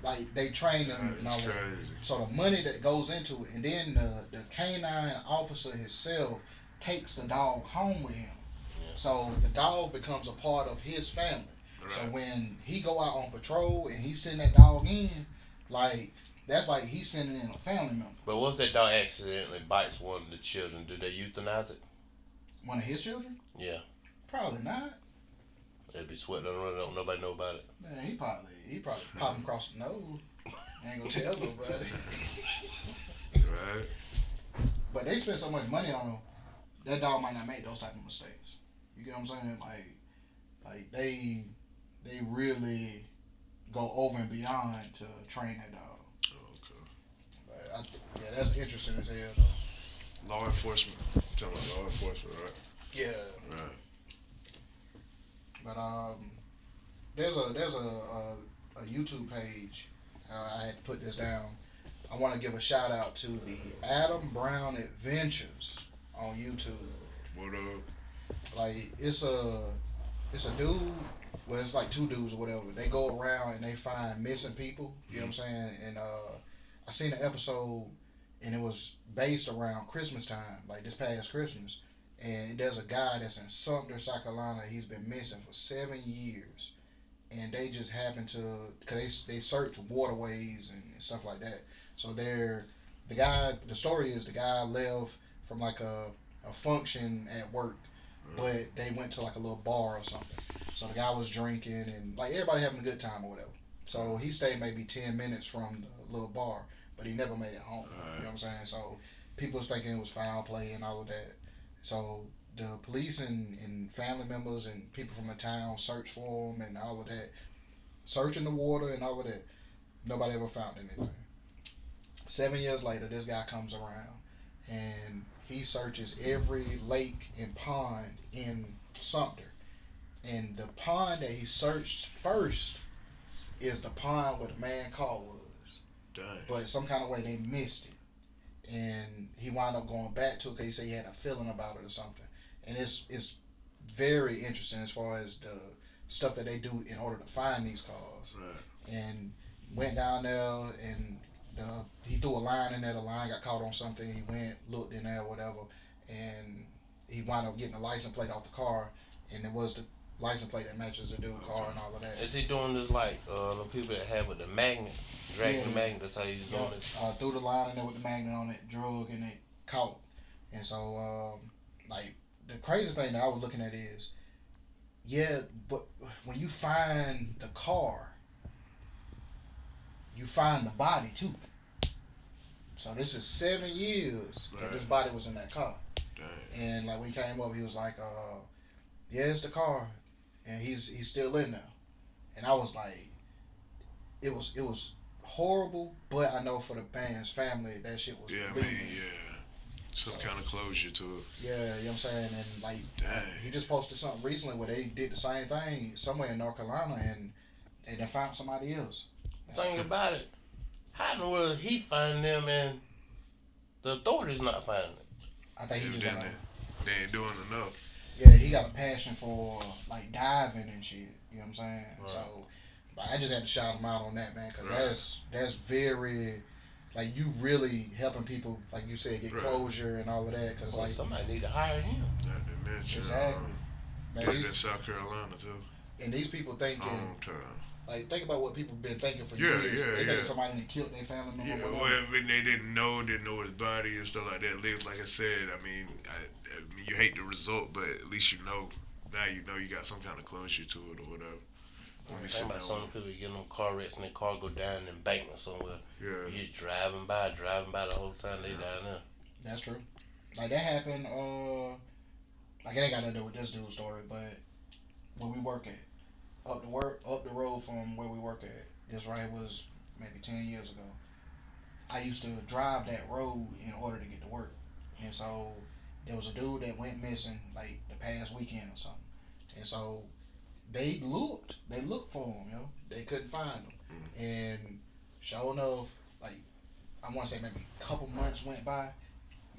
like they train them and all That's that. crazy. So the money that goes into it, and then the canine officer himself takes the dog home with him. Yeah. So the dog becomes a part of his family. So Right. when he go out on patrol and he send that dog in, like that's like he's sending in a family member. But what if that dog accidentally bites one of the children? Do they euthanize it? One of his children? Yeah. Probably not. They'd be sweating on the road. Don't nobody know about it. Man, he probably pop him across the nose. Ain't gonna tell nobody. Right. But they spend so much money on him, that dog might not make those type of mistakes. You get what I'm saying? Like they really go over and beyond to train that dog. Okay. But yeah, that's interesting as hell though. Law enforcement. Talking about law enforcement, right? Yeah. Right. But there's a YouTube page. I had to put this down. I want to give a shout out to the Adam Brown Adventures on YouTube. What up? Like it's a dude. Well, it's like two dudes or whatever. They go around and they find missing people. You know what I'm saying? And I seen an episode, and it was based around Christmas time, like this past Christmas. And there's a guy that's in Sumter, South Carolina. He's been missing for 7 years, and they just happen to, cause they search waterways and stuff like that. So the story is the guy left from like a function at work, but they went to like a little bar or something. So the guy was drinking and like everybody having a good time or whatever. So he stayed maybe 10 minutes from the little bar, but he never made it home. You know what I'm saying? So people was thinking it was foul play and all of that. So the police and family members and people from the town searched for him and all of that. Searching the water and all of that. Nobody ever found anything. 7 years later, this guy comes around and he searches every lake and pond in Sumter. And the pond that he searched first is the pond where the man car was. Dang. But some kind of way they missed it. And he wound up going back to it because he said he had a feeling about it or something. And it's very interesting as far as the stuff that they do in order to find these cars. Right. And went down there and he threw a line in there. The line got caught on something. He went, looked in there, whatever, and he wound up getting the license plate off the car. And it was the license plate that matches the dude's car and all of that. Is he doing this like the people that have with the magnet, dragging the magnet? That's how he's doing it. Threw the line in there with the magnet on it, drug, and it caught. And so, like, the crazy thing that I was looking at is, yeah, but when you find the car, you find the body too. So this is 7 years that this body was in that car. Dang. And like when he came up, he was like, yeah, it's the car, and he's still in there. And I was like, it was horrible, but I know for the band's family that shit was some kind of closure to it. Yeah, you know what I'm saying? And like Dang. he just posted something recently where they did the same thing somewhere in North Carolina, and they found somebody else. Think about it. How in the world he find them and the authorities not finding it? I think he just got They ain't doing enough. he got a passion for like diving and shit. You know what I'm saying? Right. So like, I just had to shout him out on that, man, because that's very, like, you really helping people, like you said, get closure and all of that. Cause like somebody need to hire him. Not to mention, exactly. Man, in South Carolina too. And these people thinking, Hometown. like, think about what people been thinking for Yeah, years. yeah, They yeah. think somebody that killed their family member. Yeah, whatever. well, when they didn't know his body and stuff like that. Like I said, I mean, you hate the result, but at least you know. Now you know you got some kind of closure to it or whatever. Think about some people get in them car wrecks and their car go down an embankment somewhere. Yeah. You just driving by the whole time they down there. That's true. Like that happened. Like it ain't got nothing to do with this dude's story, but when we work at up the road from where we work at, this right was maybe 10 years ago. I used to drive that road in order to get to work, and so there was a dude that went missing like the past weekend or something, and so they looked for him. You know, they couldn't find him. And sure enough, like I want to say maybe a couple months went by,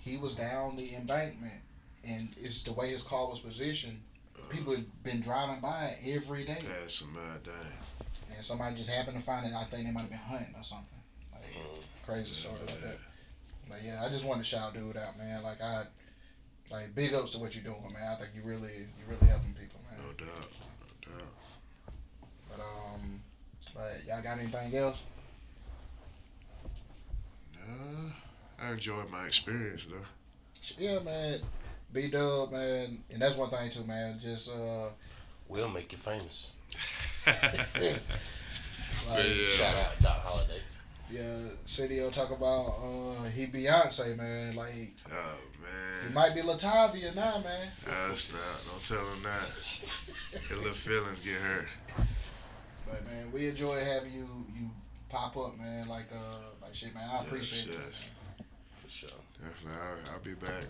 he was down the embankment, and it's the way his car was positioned. People had been driving by it every day, Pass some dang. and somebody just happened to find it. I think they might have been hunting or something. Like crazy story like that. But yeah, I just wanted to shout dude out, man. Like big ups to what you're doing, man. I think you really helping people, man. No doubt. But y'all got anything else? Nah, I enjoyed my experience though. Yeah, man. B-Dub, man, and that's one thing too, man. Just We'll make you famous. like, Shout out Doc Holliday. yeah, CDO talk about he Beyonce, man. Like Oh he man. might be Latavia now, man. That's not. Don't tell him that. His little feelings get hurt. But man, we enjoy having you pop up, man. Like shit, man. I appreciate it. Yes. For sure. Definitely. I'll be back.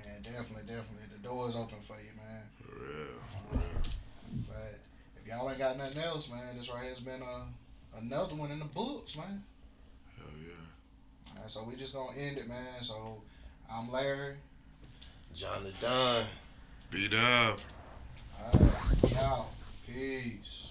Man, definitely. The door is open for you, man. For real. But if y'all ain't got nothing else, man, this right here's been another one in the books, man. Hell yeah. All right, so we just gonna end it, man. So I'm Larry. John the Don. Beat up. All right, we out. Peace.